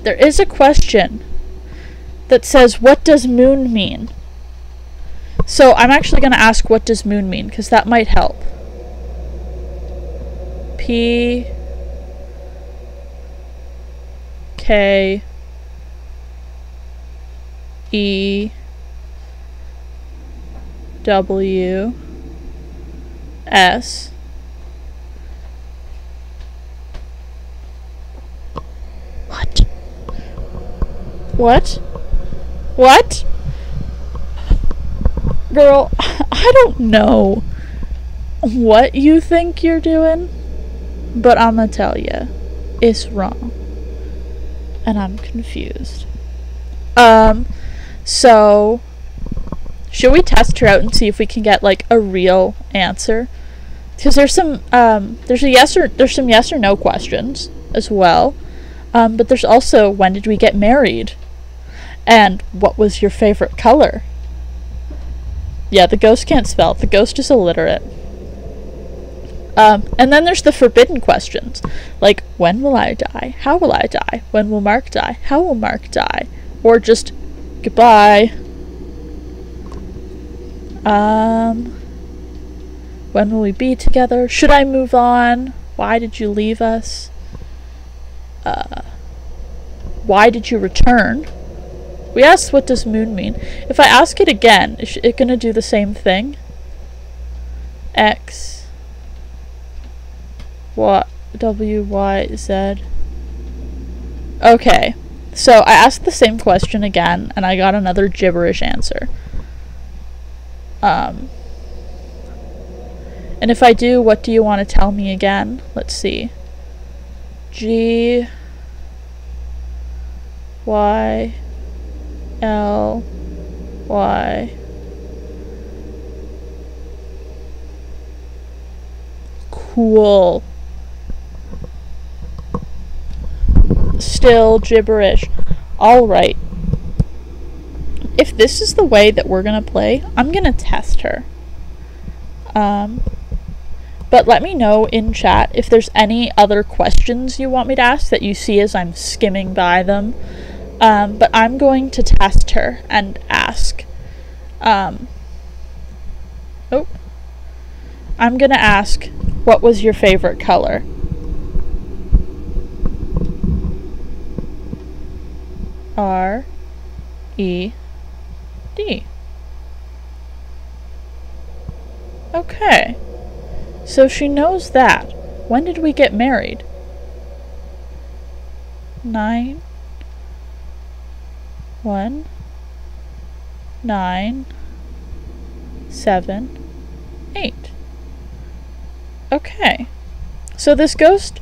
There is a question that says, what does moon mean? So I'm actually going to ask, what does moon mean? Because that might help. P K E W S What? What? Girl, I don't know what you think you're doing, but I'm gonna tell you, it's wrong. And I'm confused. So, should we test her out and see if we can get, like, a real answer? Because there's some, there's some yes or no questions as well. But there's also, when did we get married? And what was your favorite color? Yeah, the ghost can't spell. The ghost is illiterate. And then there's the forbidden questions. Like, when will I die? How will I die? When will Mark die? How will Mark die? Or just, goodbye. When will we be together? Should I move on? Why did you leave us? Why did you return? We asked, what does moon mean? If I ask it again, is it gonna do the same thing? X, Y, W, Y, Z. Okay, so I asked the same question again, and I got another gibberish answer. And if I do, what do you want to tell me again? Let's see. G, Y, L, Y. Cool. Still gibberish. Alright. If this is the way that we're gonna play, I'm gonna test her. But let me know in chat if there's any other questions you want me to ask that you see as I'm skimming by them. But I'm going to test her and ask. I'm gonna ask, what was your favorite color? R E D. Okay. So she knows that. When did we get married? 9 1, 9, 7, 8. Okay. So this ghost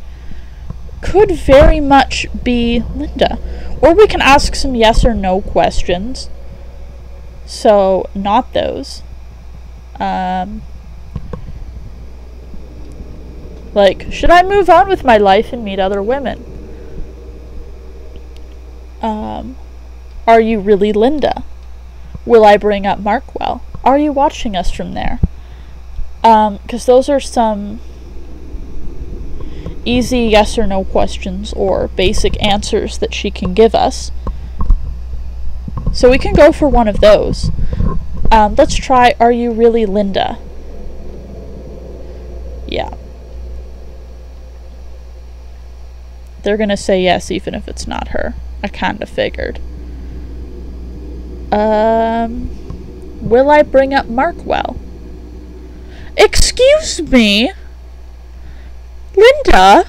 could very much be Linda. Or we can ask some yes or no questions. So, not those. Like, should I move on with my life and meet other women? Are you really Linda? Will I bring up Markwell? Are you watching us from there? Because those are some easy yes or no questions or basic answers that she can give us. So we can go for one of those. Let's try, are you really Linda? Yeah. They're gonna say yes even if it's not her. I kinda figured. Will I bring up Markwell? Excuse me? Linda?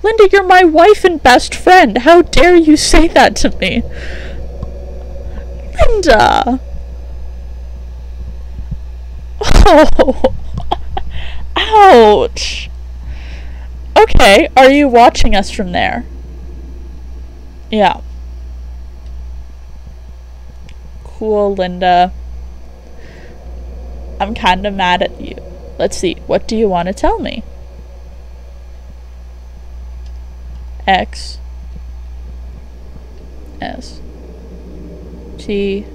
Linda, you're my wife and best friend. How dare you say that to me? Linda! Oh! Ouch! Okay, are you watching us from there? Yeah. Cool, Linda. I'm kinda mad at you. Let's see, what do you want to tell me? X S T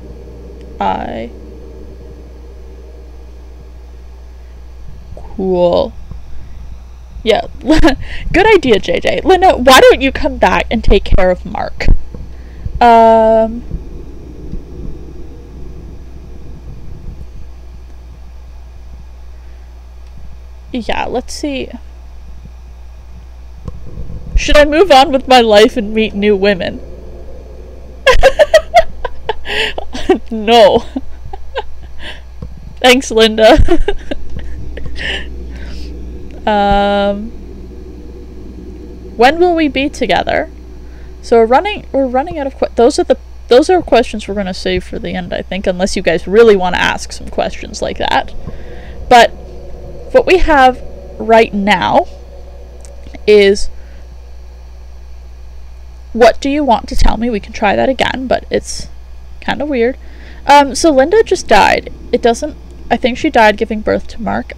I. Cool. Yeah, good idea, JJ. Linda, why don't you come back and take care of Mark? Yeah, let's see. Should I move on with my life and meet new women? No. Thanks, Linda. When will we be together? So we're running out of those are questions we're gonna save for the end, I think, unless you guys really want to ask some questions like that. But what we have right now is, what do you want to tell me? We can try that again, but it's kind of weird. So Linda just died. I think she died giving birth to Mark.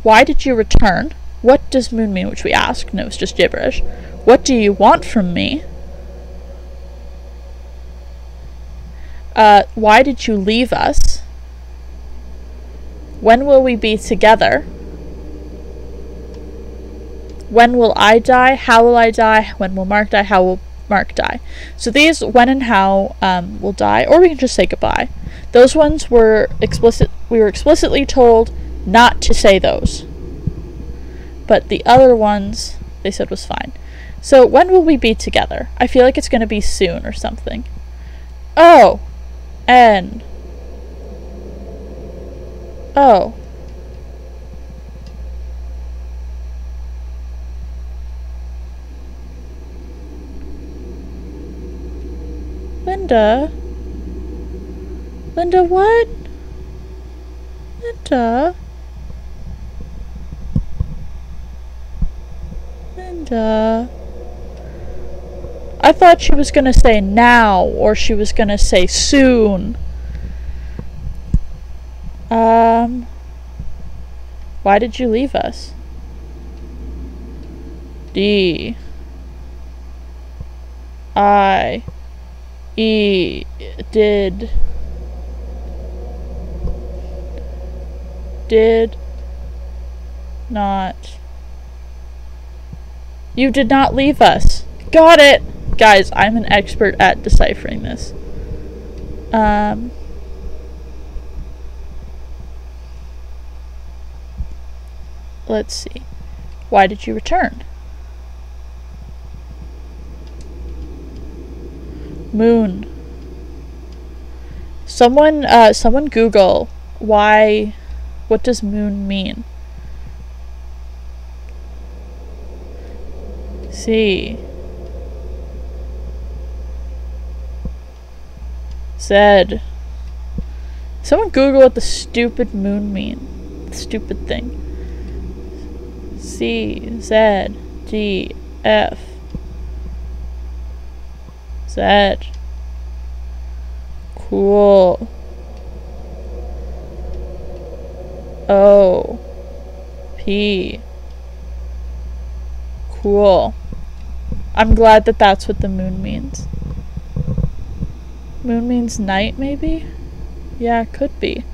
Why did you return? What does moon mean? Which we asked. No, it's just gibberish. What do you want from me? Why did you leave us? When will we be together? When will I die? How will I die? When will Mark die? How will Mark die? So these, when and how, will die, or we can just say goodbye. Those ones were explicit. We were explicitly told not to say those. But the other ones, they said was fine. So when will we be together? I feel like it's going to be soon or something. Oh. N. Oh. Linda? Linda, what? Linda? Linda? I thought she was gonna say now, or she was gonna say soon. Why did you leave us? D. I. E. Did not. You did not leave us. Got it! Guys, I'm an expert at deciphering this. Let's see. Why did you return? Moon. Someone Google what does moon mean? See. Z. Someone Google what the stupid moon mean. Stupid thing. C, Z, D, F, Z. Cool. O, P. Cool. I'm glad that that's what the moon means. Moon means night, maybe? Yeah, it could be.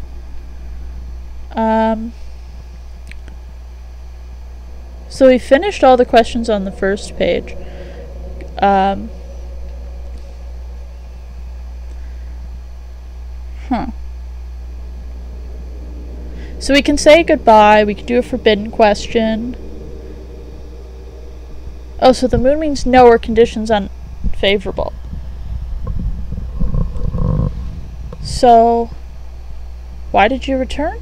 So we finished all the questions on the first page. So we can say goodbye, we can do a forbidden question. Oh, so the moon means no or conditions unfavorable. So, why did you return?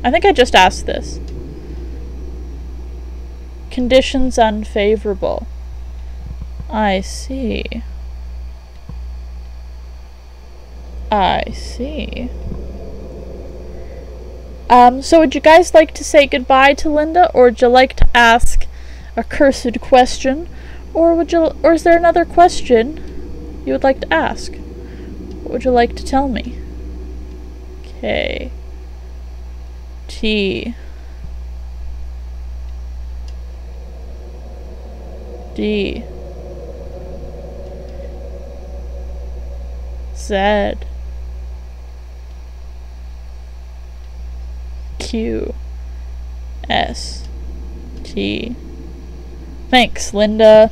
I think I just asked this. Conditions unfavorable. I see. I see. So would you guys like to say goodbye to Linda, or would you like to ask a cursed question, or is there another question you would like to ask? What would you like to tell me? K. T. D. Z. Q. S. T. Thanks, Linda.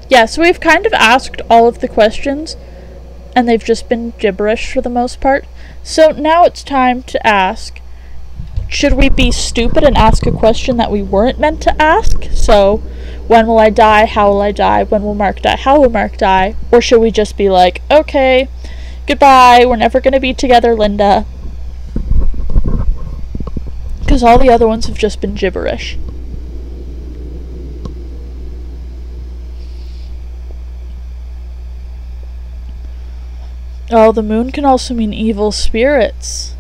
Yeah, so we've kind of asked all of the questions, and they've just been gibberish for the most part. So now it's time to ask, should we be stupid and ask a question that we weren't meant to ask? So, when will I die? How will I die? When will Mark die? How will Mark die? Or should we just be like, okay, goodbye, we're never gonna be together, Linda. Because all the other ones have just been gibberish. Oh, the moon can also mean evil spirits.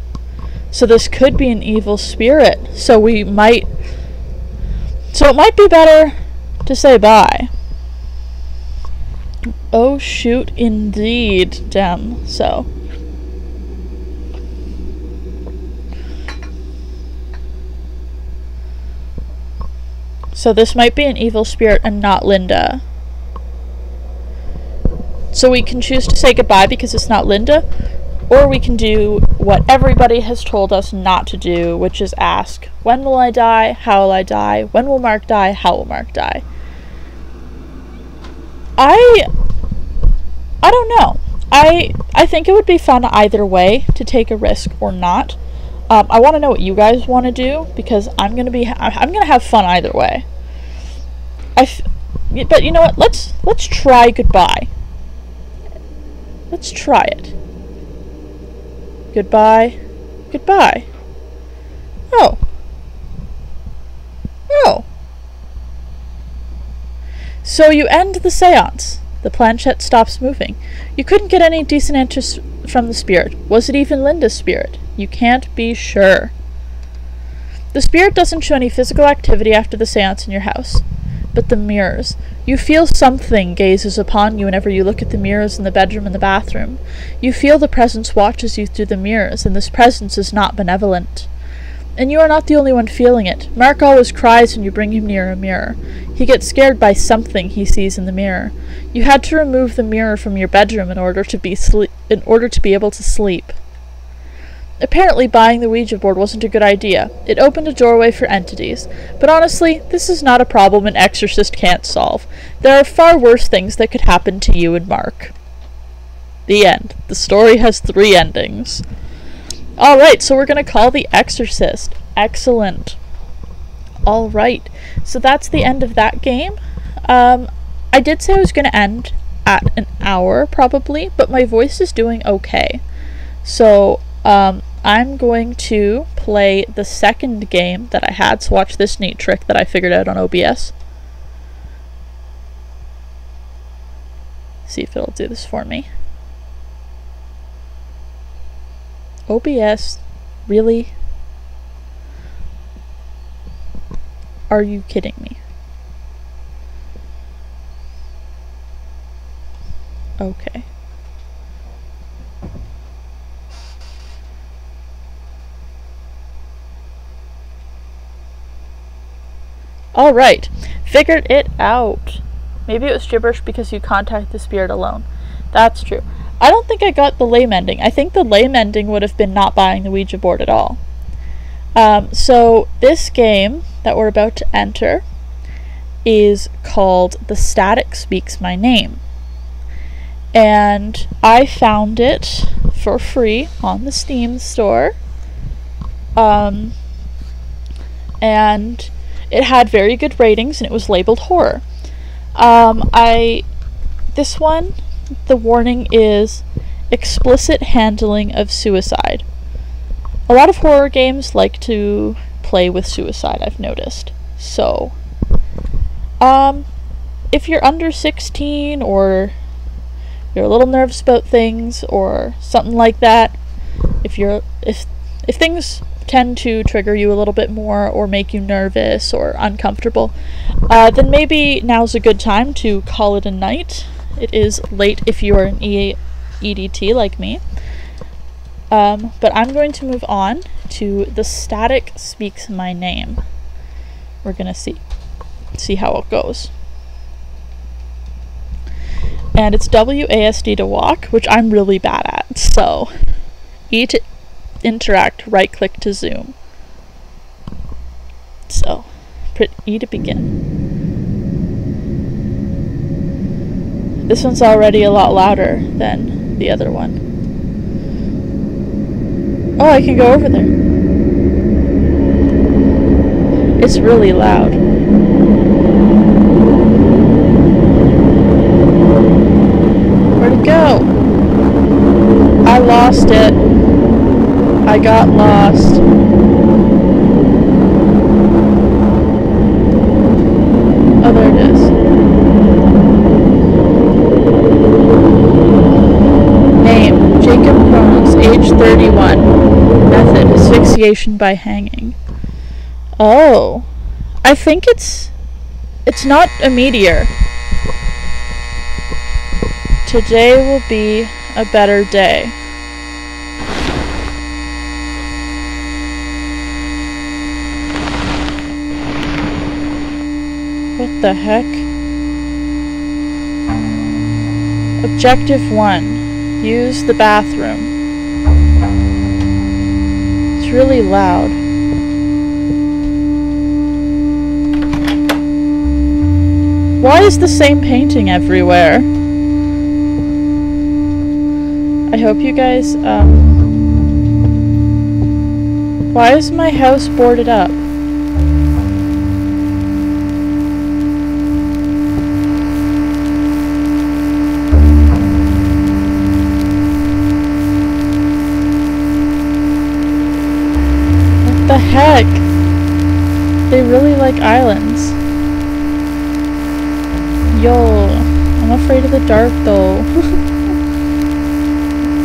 So this could be an evil spirit. So it might be better to say bye. Oh shoot, indeed, Dem. So this might be an evil spirit and not Linda. So we can choose to say goodbye because it's not Linda, or we can do what everybody has told us not to do, which is ask, when will I die? How will I die? When will Mark die? How will Mark die? I don't know. I think it would be fun either way to take a risk or not. I want to know what you guys want to do, because I'm gonna have fun either way. But you know what? Let's try goodbye. Let's try it. Goodbye. Goodbye. Oh. Oh. So you end the seance. The planchette stops moving. You couldn't get any decent answers from the spirit. Was it even Linda's spirit? You can't be sure. The spirit doesn't show any physical activity after the seance in your house. But the mirrors. You feel something gazes upon you whenever you look at the mirrors in the bedroom and the bathroom. You feel the presence watches you through the mirrors, and this presence is not benevolent. And you are not the only one feeling it. Mark always cries when you bring him near a mirror. He gets scared by something he sees in the mirror. You had to remove the mirror from your bedroom in order to be able to sleep. Apparently buying the Ouija board wasn't a good idea. It opened a doorway for entities. But honestly, this is not a problem an exorcist can't solve. There are far worse things that could happen to you and Mark. The end. The story has 3 endings. Alright, so we're going to call The Exorcist. Excellent. Alright, so that's the end of that game. I did say I was going to end at an hour, probably, but my voice is doing okay. So, I'm going to play the second game that I had, so watch this neat trick that I figured out on OBS. See if it'll do this for me. OBS, really? Are you kidding me? Okay. Alright, figured it out. Maybe it was gibberish because you contact the spirit alone. That's true. I don't think I got the lame ending. I think the lame ending would have been not buying the Ouija board at all. So this game that we're about to enter is called The Static Speaks My Name. And I found it for free on the Steam store. And it had very good ratings and it was labeled horror. This one, the warning is explicit handling of suicide. A lot of horror games like to play with suicide, I've noticed. So, if you're under 16 or you're a little nervous about things or something like that, if things tend to trigger you a little bit more or make you nervous or uncomfortable, then maybe now's a good time to call it a night. It is late if you are an EDT like me. But I'm going to move on to The Static Speaks My Name. We're gonna see how it goes. And it's WASD to walk, which I'm really bad at. So, E to interact, right click to zoom. So, E to begin. This one's already a lot louder than the other one. Oh, I can go over there. It's really loud. Where'd it go? I lost it. I got lost. Oh, there it is. Name, Jacob Cronos, age 31. Method, asphyxiation by hanging. Oh. I think it's not a meteor. Today will be a better day. What the heck? Objective 1. Use the bathroom. It's really loud. Why is the same painting everywhere? I hope you guys, why is my house boarded up? What the heck? They really like islands. Yo, I'm afraid of the dark though.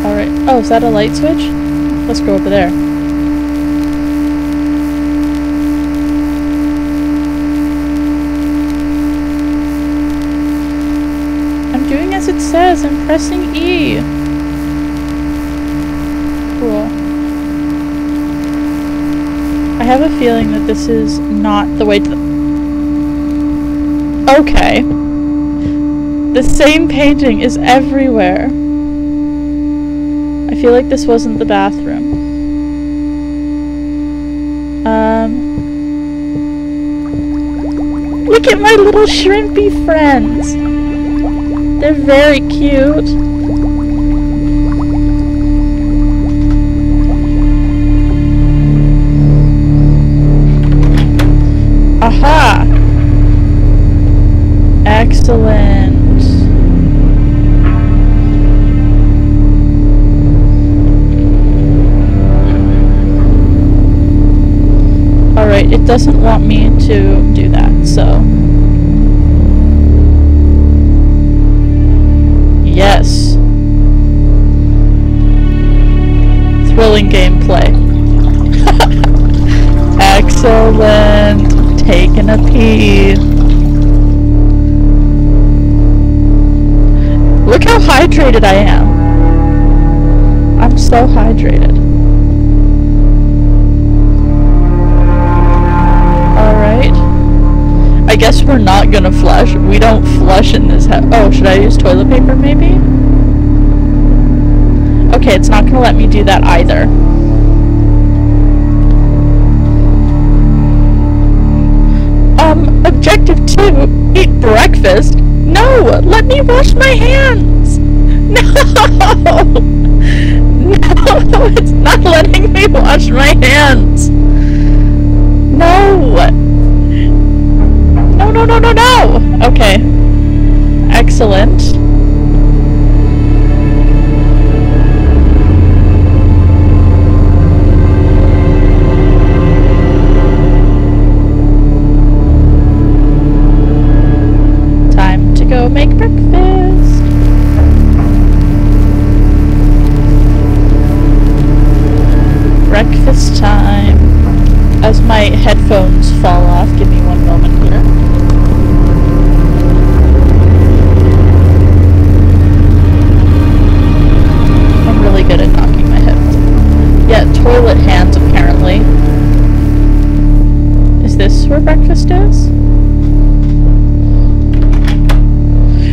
Alright. Oh, is that a light switch? Let's go over there. I'm doing as it says. I'm pressing E. Cool. I have a feeling that this is not the way to the... Okay. The same painting is everywhere. I feel like this wasn't the bathroom. Look at my little shrimpy friends. They're very cute. Aha! Excellent. Alright, it doesn't want me to do that, so... Yes. Thrilling gameplay. Excellent. Taking a pee. Look how hydrated I am. I'm so hydrated. Alright. I guess we're not gonna flush. We don't flush in this house. Oh, should I use toilet paper maybe? Okay, it's not gonna let me do that either. Objective 2, eat breakfast? No, let me wash my hands. No, no, it's not letting me wash my hands. No, no, no, no, no, no. Okay, excellent. Go make breakfast. Breakfast time. As my headphones fall off, give me one moment here. I'm really good at knocking my headphones. Yeah, toilet hands apparently. Is this where breakfast is?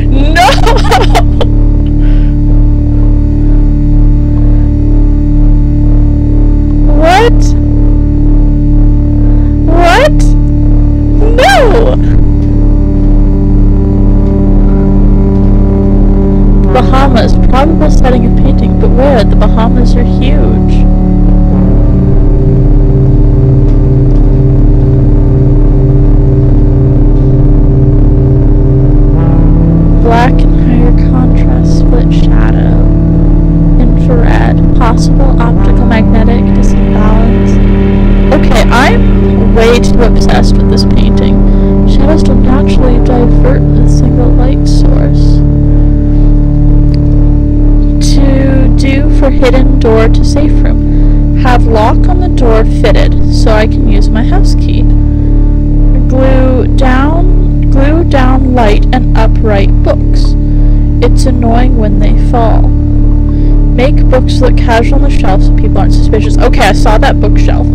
No! What? What? No! Bahamas. Probable setting of painting, but where? The Bahamas are huge. Black and higher contrast, split shadow, infrared, possible optical magnetic disimbalance. Okay, I'm way too obsessed with this painting. Shadows don't naturally divert with a single light source. To do for hidden door to safe room. Have lock on the door fitted so I can use my house key. Glue down light and upright books. It's annoying when they fall. Make books look casual on the shelf so people aren't suspicious. Okay, I saw that bookshelf.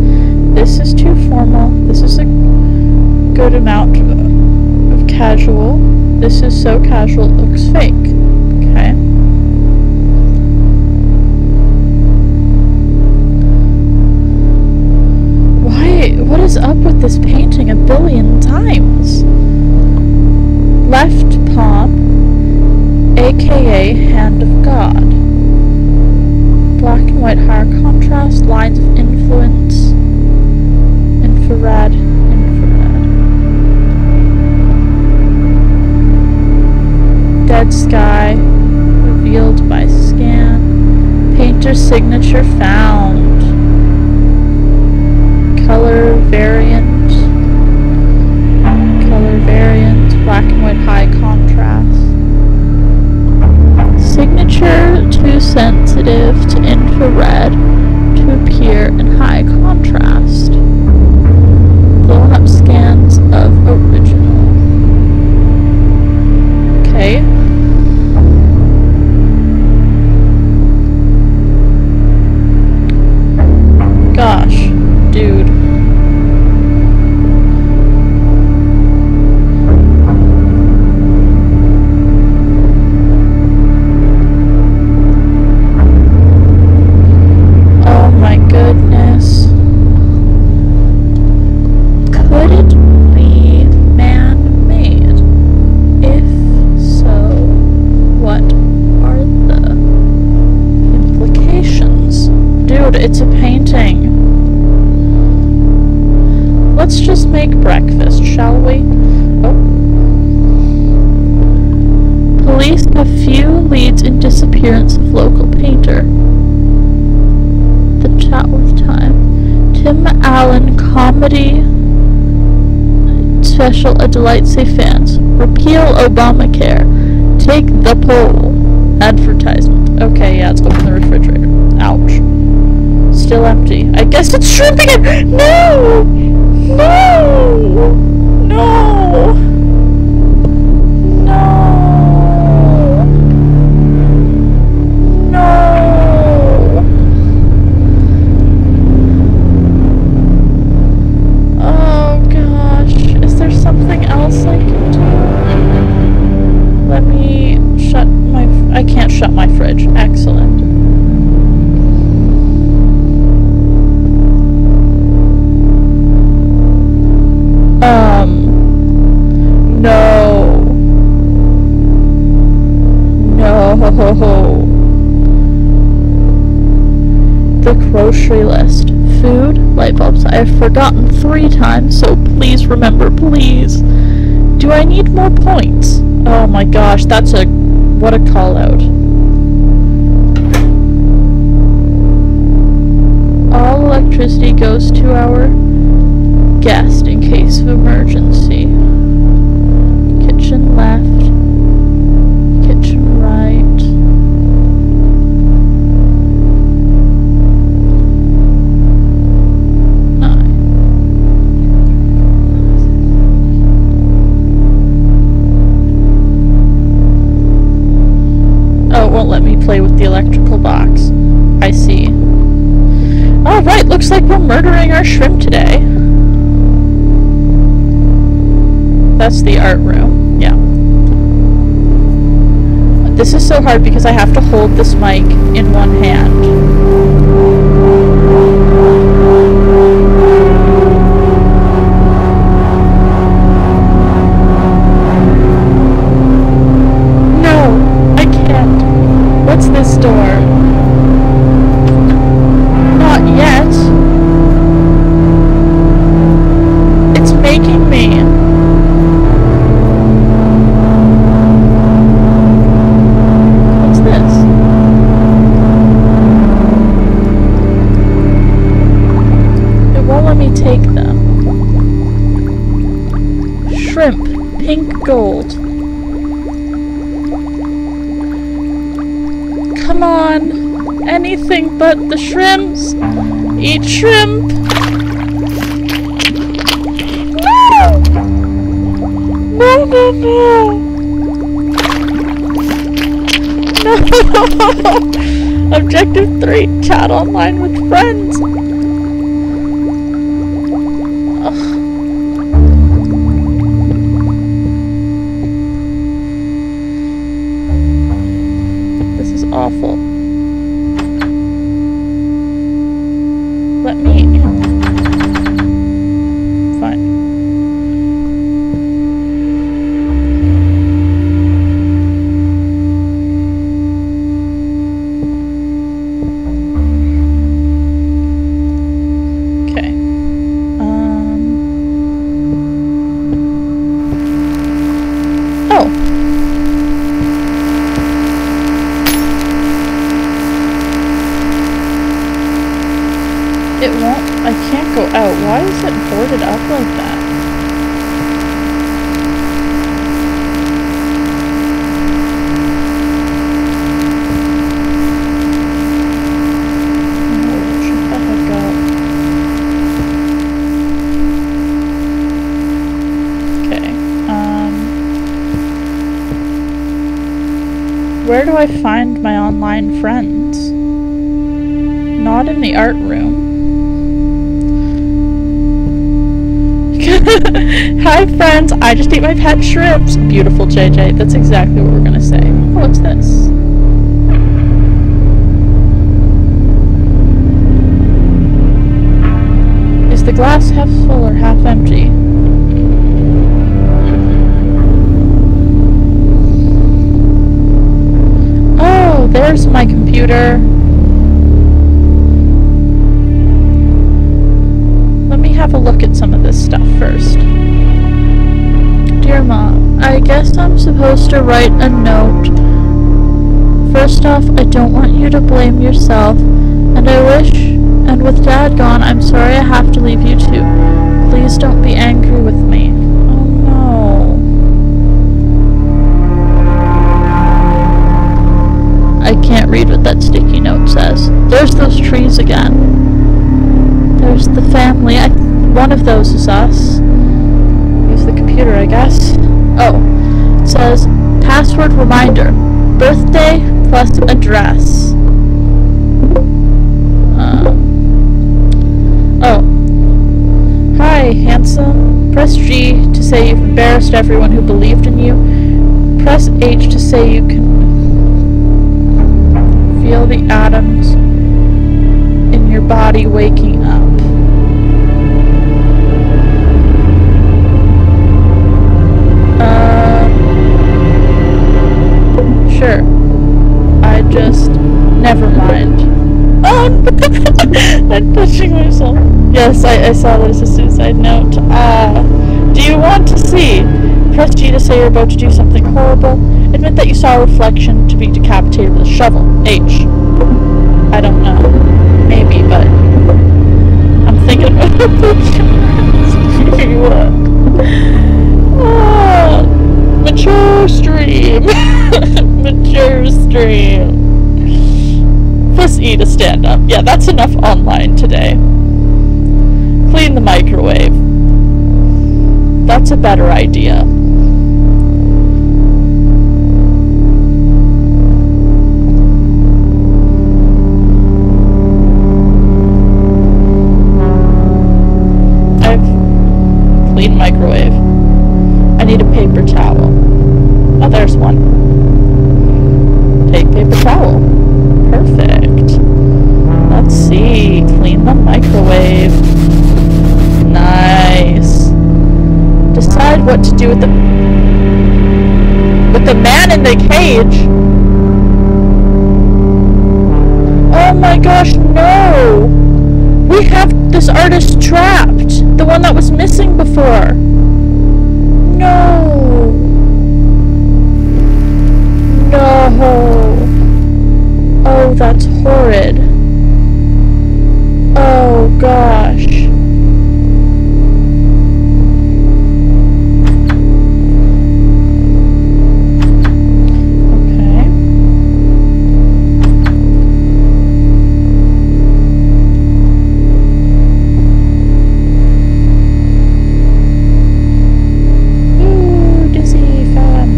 This is too formal. This is a good amount of casual. This is so casual it looks fake. Okay. What is up with this painting a billion times? Left palm, aka hand of God. Black and white higher contrast, lines of influence, infrared. Dead sky, revealed by scan. Painter's signature found. Color variant, black and white high contrast. Signature too sensitive to infrared to appear in high contrast. Blown up scans of original. Okay. Gosh, dude. It's a painting. Let's just make breakfast, shall we? Oh. Police have few leads in disappearance of local painter. The Chatworth Time. Tim Allen comedy special a delight say fans. Repeal Obamacare. Take the poll. Advertisement. Okay, yeah, let's open the refrigerator. Ouch. Still empty. I guess it's shrimp again! No! No! No! No! No! Oh gosh. Is there something else I can do? Let me shut my... I can't shut my fridge. Excellent. No. No. The grocery list. Food, light bulbs. I have forgotten 3 times, so please remember, please. Do I need more points? Oh my gosh, that's a... what a call out. All electricity goes to our guest in case of emergency. Kitchen left. Kitchen right. Oh, it won't let me play with the electrical box. I see. Alright, looks like we're murdering our shrimp today. That's the art room. Yeah. This is so hard because I have to hold this mic in one hand. No, I can't. What's this door? Not yet. It's making me. What's this? It won't let me take them. Shrimp, pink gold. Come on, anything but the shrimps. Eat shrimp. No! No, no, no. No! Objective 3, chat online with friends. Ugh. This is awful. Let me in. Fine. Okay. Oh. It won't. I can't go out. Why is it boarded up like that? Oh, shut the heck up. Okay. Where do I find my online friends? Not in the art room. Hi friends, I just ate my pet shrimps. Beautiful JJ, that's exactly what we're gonna say. Oh, what's this? Is the glass half full or half empty? Oh, there's my computer. Have a look at some of this stuff first. Dear Mom, I guess I'm supposed to write a note. First off, I don't want you to blame yourself, and and with Dad gone, I'm sorry I have to leave you too. Please don't be angry with me. Oh no. read what that sticky note says. There's those trees again. There's the family. One of those is us. Use the computer, I guess. Oh, it says password reminder. Birthday plus address. Oh. Hi, handsome. Press G to say you've embarrassed everyone who believed in you. Press H to say you can feel the atoms in your body waking up. Sure. I just... Never mind. Oh, I'm touching myself. Yes, I saw that it's a suicide note. Do you want to see? Press G to say you're about to do something horrible. Admit that you saw a reflection to be decapitated with a shovel. H. I don't know. Maybe, but... I'm thinking about the mature stream. Mature stream. Press E to stand up. Yeah, that's enough online today. Clean the microwave. That's a better idea. I've cleaned microwave. I need a paper towel. Oh, there's one. Take paper towel. Perfect. Let's see. Clean the microwave. Nice. Decide what to do with the man in the cage. Oh my gosh, no. We have this artist trapped. The one that was missing before. No. No. Oh, that's horrid. Oh, gosh. Okay. Ooh, dizzy, fun.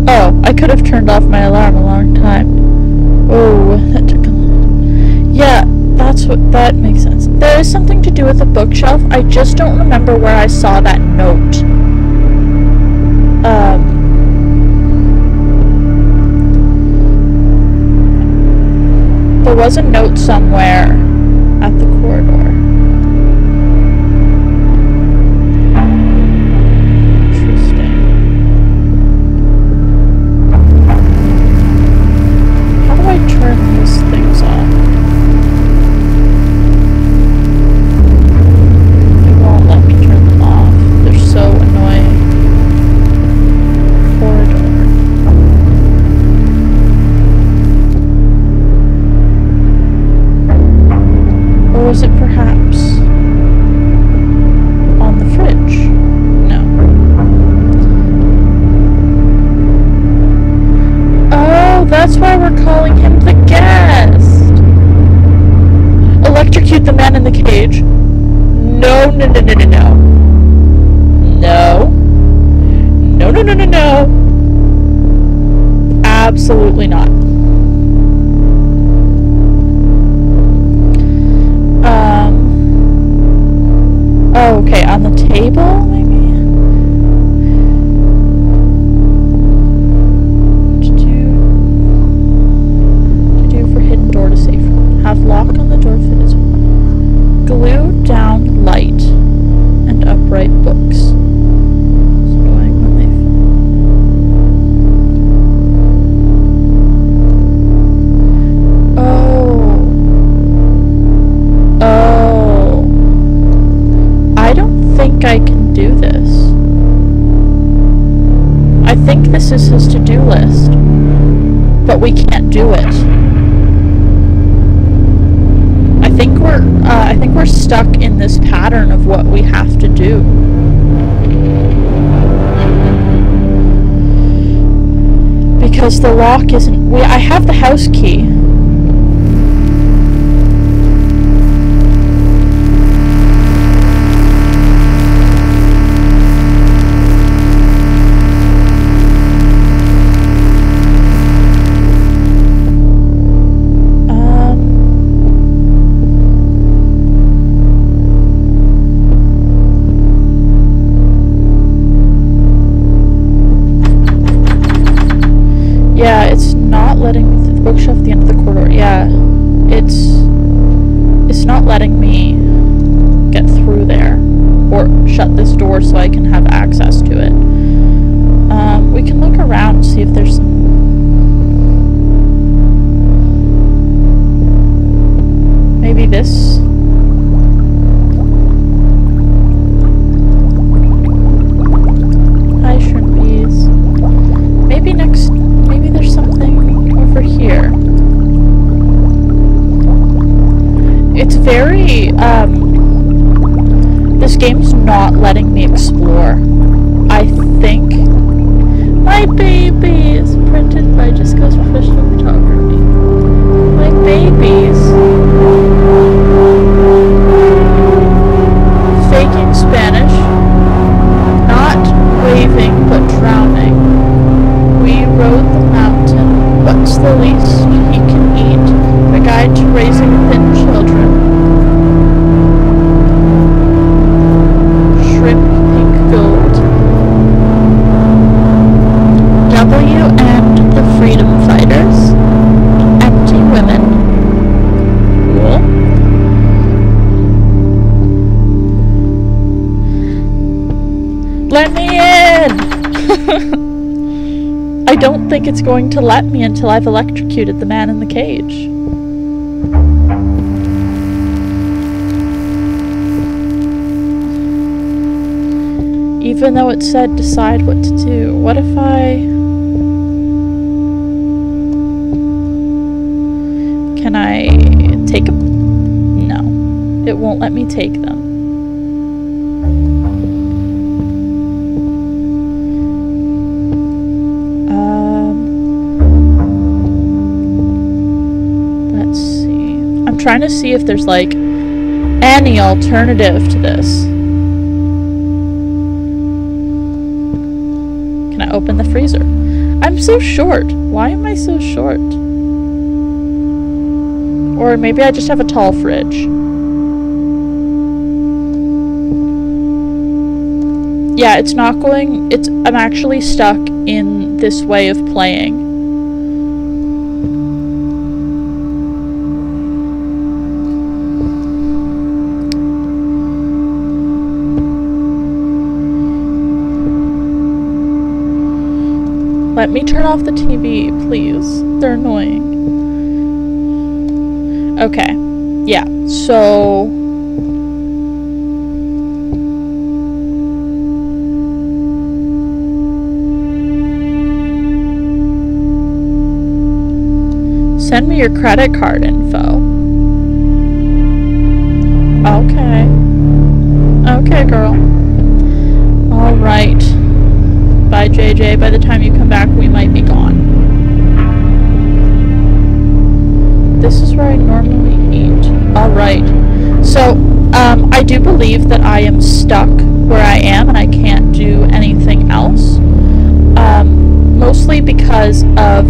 Oh, I could have turned off my alarm a long time. Oh, that took a long... Yeah, that makes sense. There is something to do with the bookshelf. I just don't remember where I saw that note. There was a note somewhere at the corridor. That's why we're calling him the guest. Electrocute the man in the cage. No, no, no, no, no, no. No. No, no, no, no, no. Absolutely not. Oh, okay, on the table, maybe? Have lock on the door fit as well. Glue down light and upright books. Snowing when they fall. Oh. I don't think I can do this. I think this is his to-do list. But we can't do it. I think we're stuck in this pattern of what we have to do. because the lock isn't... I have the house key. Yeah, it's not letting me through the bookshelf at the end of the corridor. Yeah, it's not letting me get through there or shut this door so I can have access to it. We can look around and see if there's maybe this. Hi, shrimp bees. Maybe next. Maybe there's something over here. It's very, this game's not letting me explore. I think my babies, printed by Just Goes Professional Photography. My babies. Faking Spanish. Not waving, but drowning. We rode the mountain. What's the least he can eat? A guide to raising thin children. Shrimp pink gold. W and the Freedom Fighters. Empty women. Cool. Let me in! I don't think it's going to let me until I've electrocuted the man in the cage. Even though it said decide what to do. What if I... Can I take them? No. It won't let me take them. Let's see. I'm trying to see if there's like any alternative to this. Can I open the freezer? I'm so short. Why am I so short? Or maybe I just have a tall fridge. Yeah, it's not going... I'm actually stuck in this way of playing. Let me turn off the TV, please. They're annoying. Okay. Yeah, so... Send me your credit card info. Okay. Okay, girl. Alright. Bye, JJ. By the time you come back, we might be gone. This is where I normally eat. Alright. So, I do believe that I am stuck where I am and I can't do anything else. Mostly because of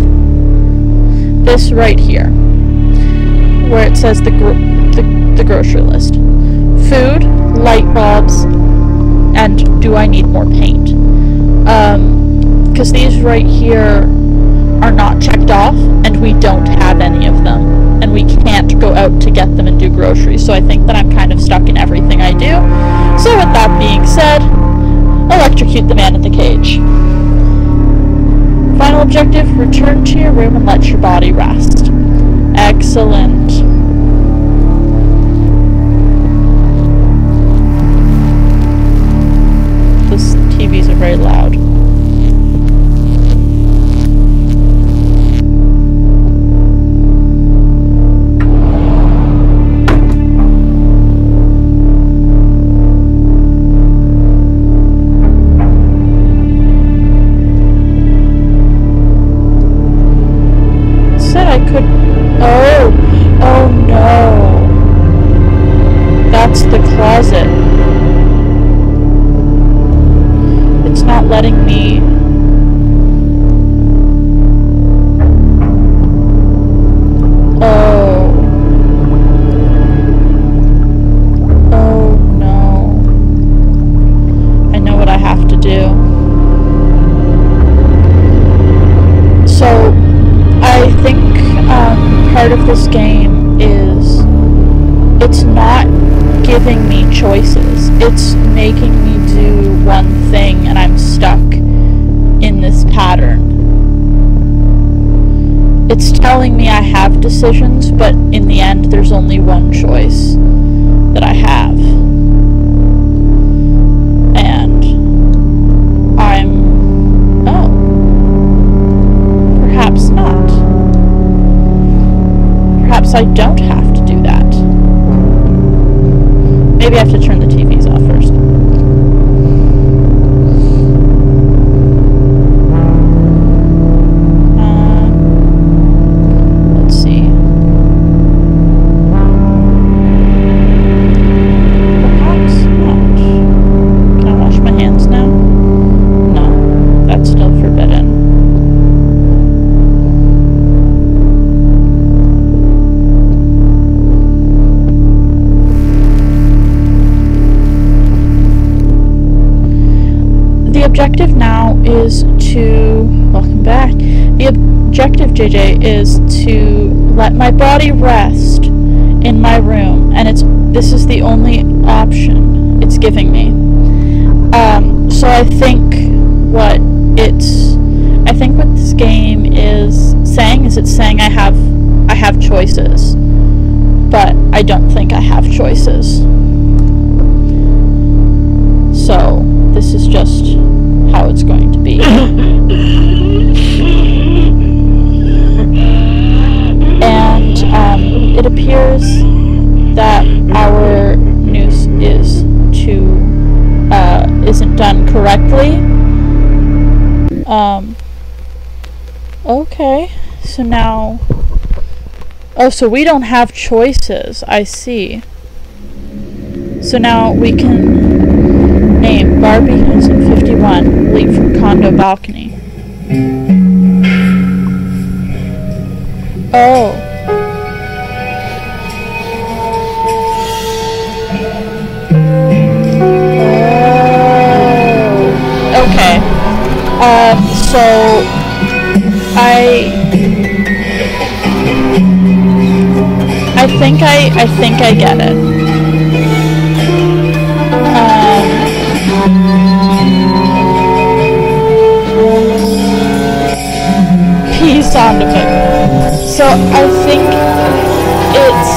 this right here, where it says the grocery list. Food, light bulbs, and do I need more paint? Because these right here are not checked off, and we don't have any of them, and we can't go out to get them and do groceries, so I think that I'm kind of stuck in everything I do. So with that being said, electrocute the man in the cage. Final objective, return to your room and let your body rest. Excellent. Those TVs are very loud. part of this game is it's not giving me choices. It's making me do one thing and I'm stuck in this pattern. It's telling me I have decisions, but in the end there's only one choice that I have. And perhaps not. Perhaps I don't have to do that. Maybe I have to turn the TVs off first. Let's see. Perhaps not. Can I wash my hands now? No, that's still forbidden. The objective now is to, welcome back, the objective, JJ, is to let my body rest in my room, and this is the only option it's giving me. So I think what this game is saying is it's saying I have choices, but I don't think I have choices. So this is just how it's going to be. And it appears that our news isn't done correctly. Okay, so now, so we don't have choices, I see. So now we can name Barbie Hudson 51, leap from condo balcony. Oh. Okay. So I think I get it. P sound effect. So I think it's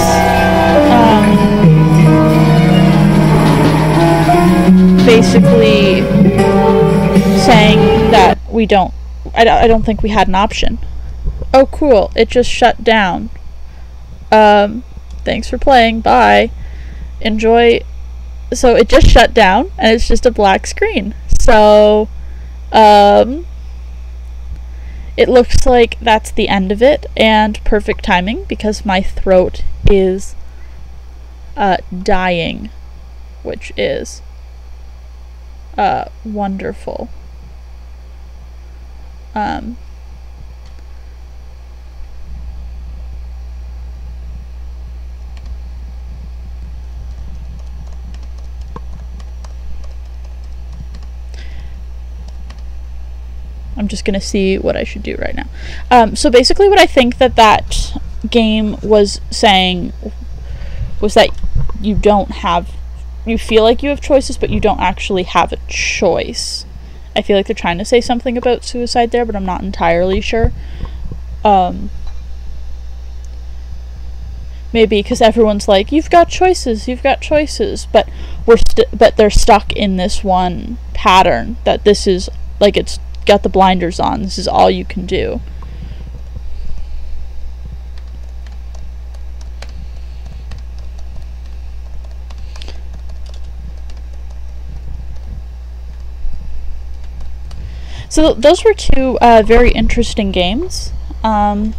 basically saying that we don't. I don't think we had an option. Oh, cool! It just shut down. Thanks for playing. Bye. Enjoy. So it just shut down, and it's just a black screen. So, it looks like that's the end of it, and perfect timing because my throat is dying, which is wonderful. I'm just gonna see what I should do right now. So basically what I think that game was saying was that you feel like you have choices, but you don't actually have a choice. I feel like they're trying to say something about suicide there, but I'm not entirely sure. Maybe because everyone's like, you've got choices, but but they're stuck in this one pattern that this is like, it's got the blinders on. This is all you can do. So those were two very interesting games. Let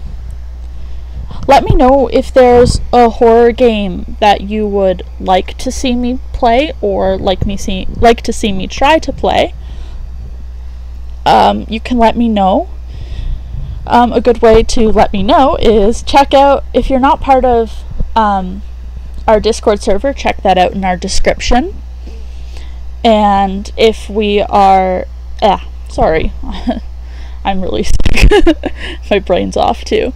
me know if there's a horror game that you would like to see me play, or like to see me try to play. You can let me know. A good way to let me know is check out, if you're not part of our Discord server, check that out in our description. And if we are, sorry, I'm really sick. My brain's off too.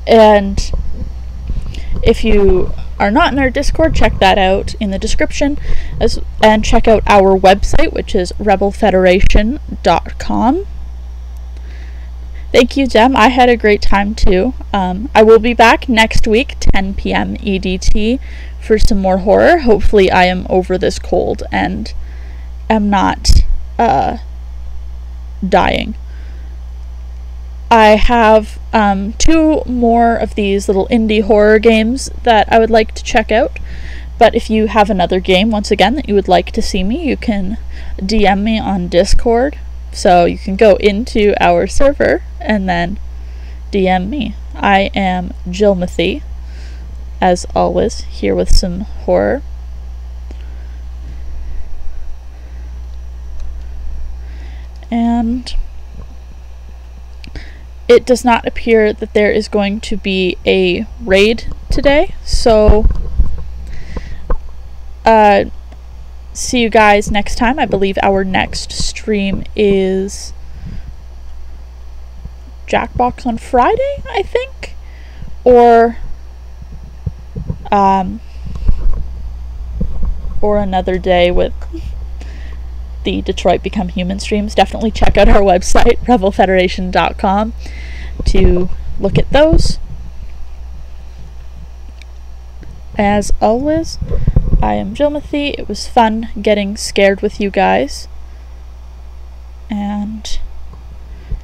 And if you are not in our Discord, check that out in the description, and check out our website, which is rebelfederation.com. Thank you, Jem. I had a great time too. I will be back next week, 10 p.m. EDT, for some more horror. Hopefully I am over this cold and am not dying. I have 2 more of these little indie horror games that I would like to check out. But if you have another game, once again, that you would like to see me, you can DM me on Discord. So you can go into our server and then DM me. I am Jillmathy, as always, here with some horror. And it does not appear that there is going to be a raid today, so see you guys next time. I believe our next stream is Jackbox on Friday, I think, or another day with the Detroit Become Human streams. Definitely check out our website, rebelfederation.com, to look at those. As always, I am Jillmathy. It was fun getting scared with you guys. And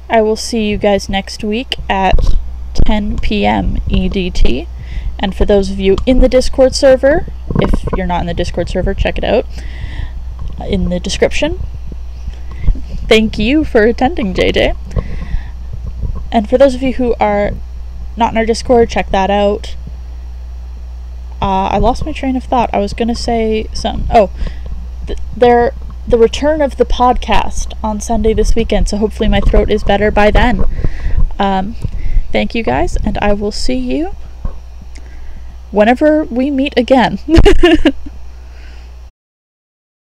I will see you guys next week at 10 p.m. EDT. And for those of you in the Discord server, if you're not in the Discord server, check it out in the description. Thank you for attending, JJ. And for those of you who are not in our Discord, check that out. I lost my train of thought. I was going to say some... Oh, the return of the podcast on Sunday this weekend, so hopefully my throat is better by then. Thank you guys, and I will see you whenever we meet again.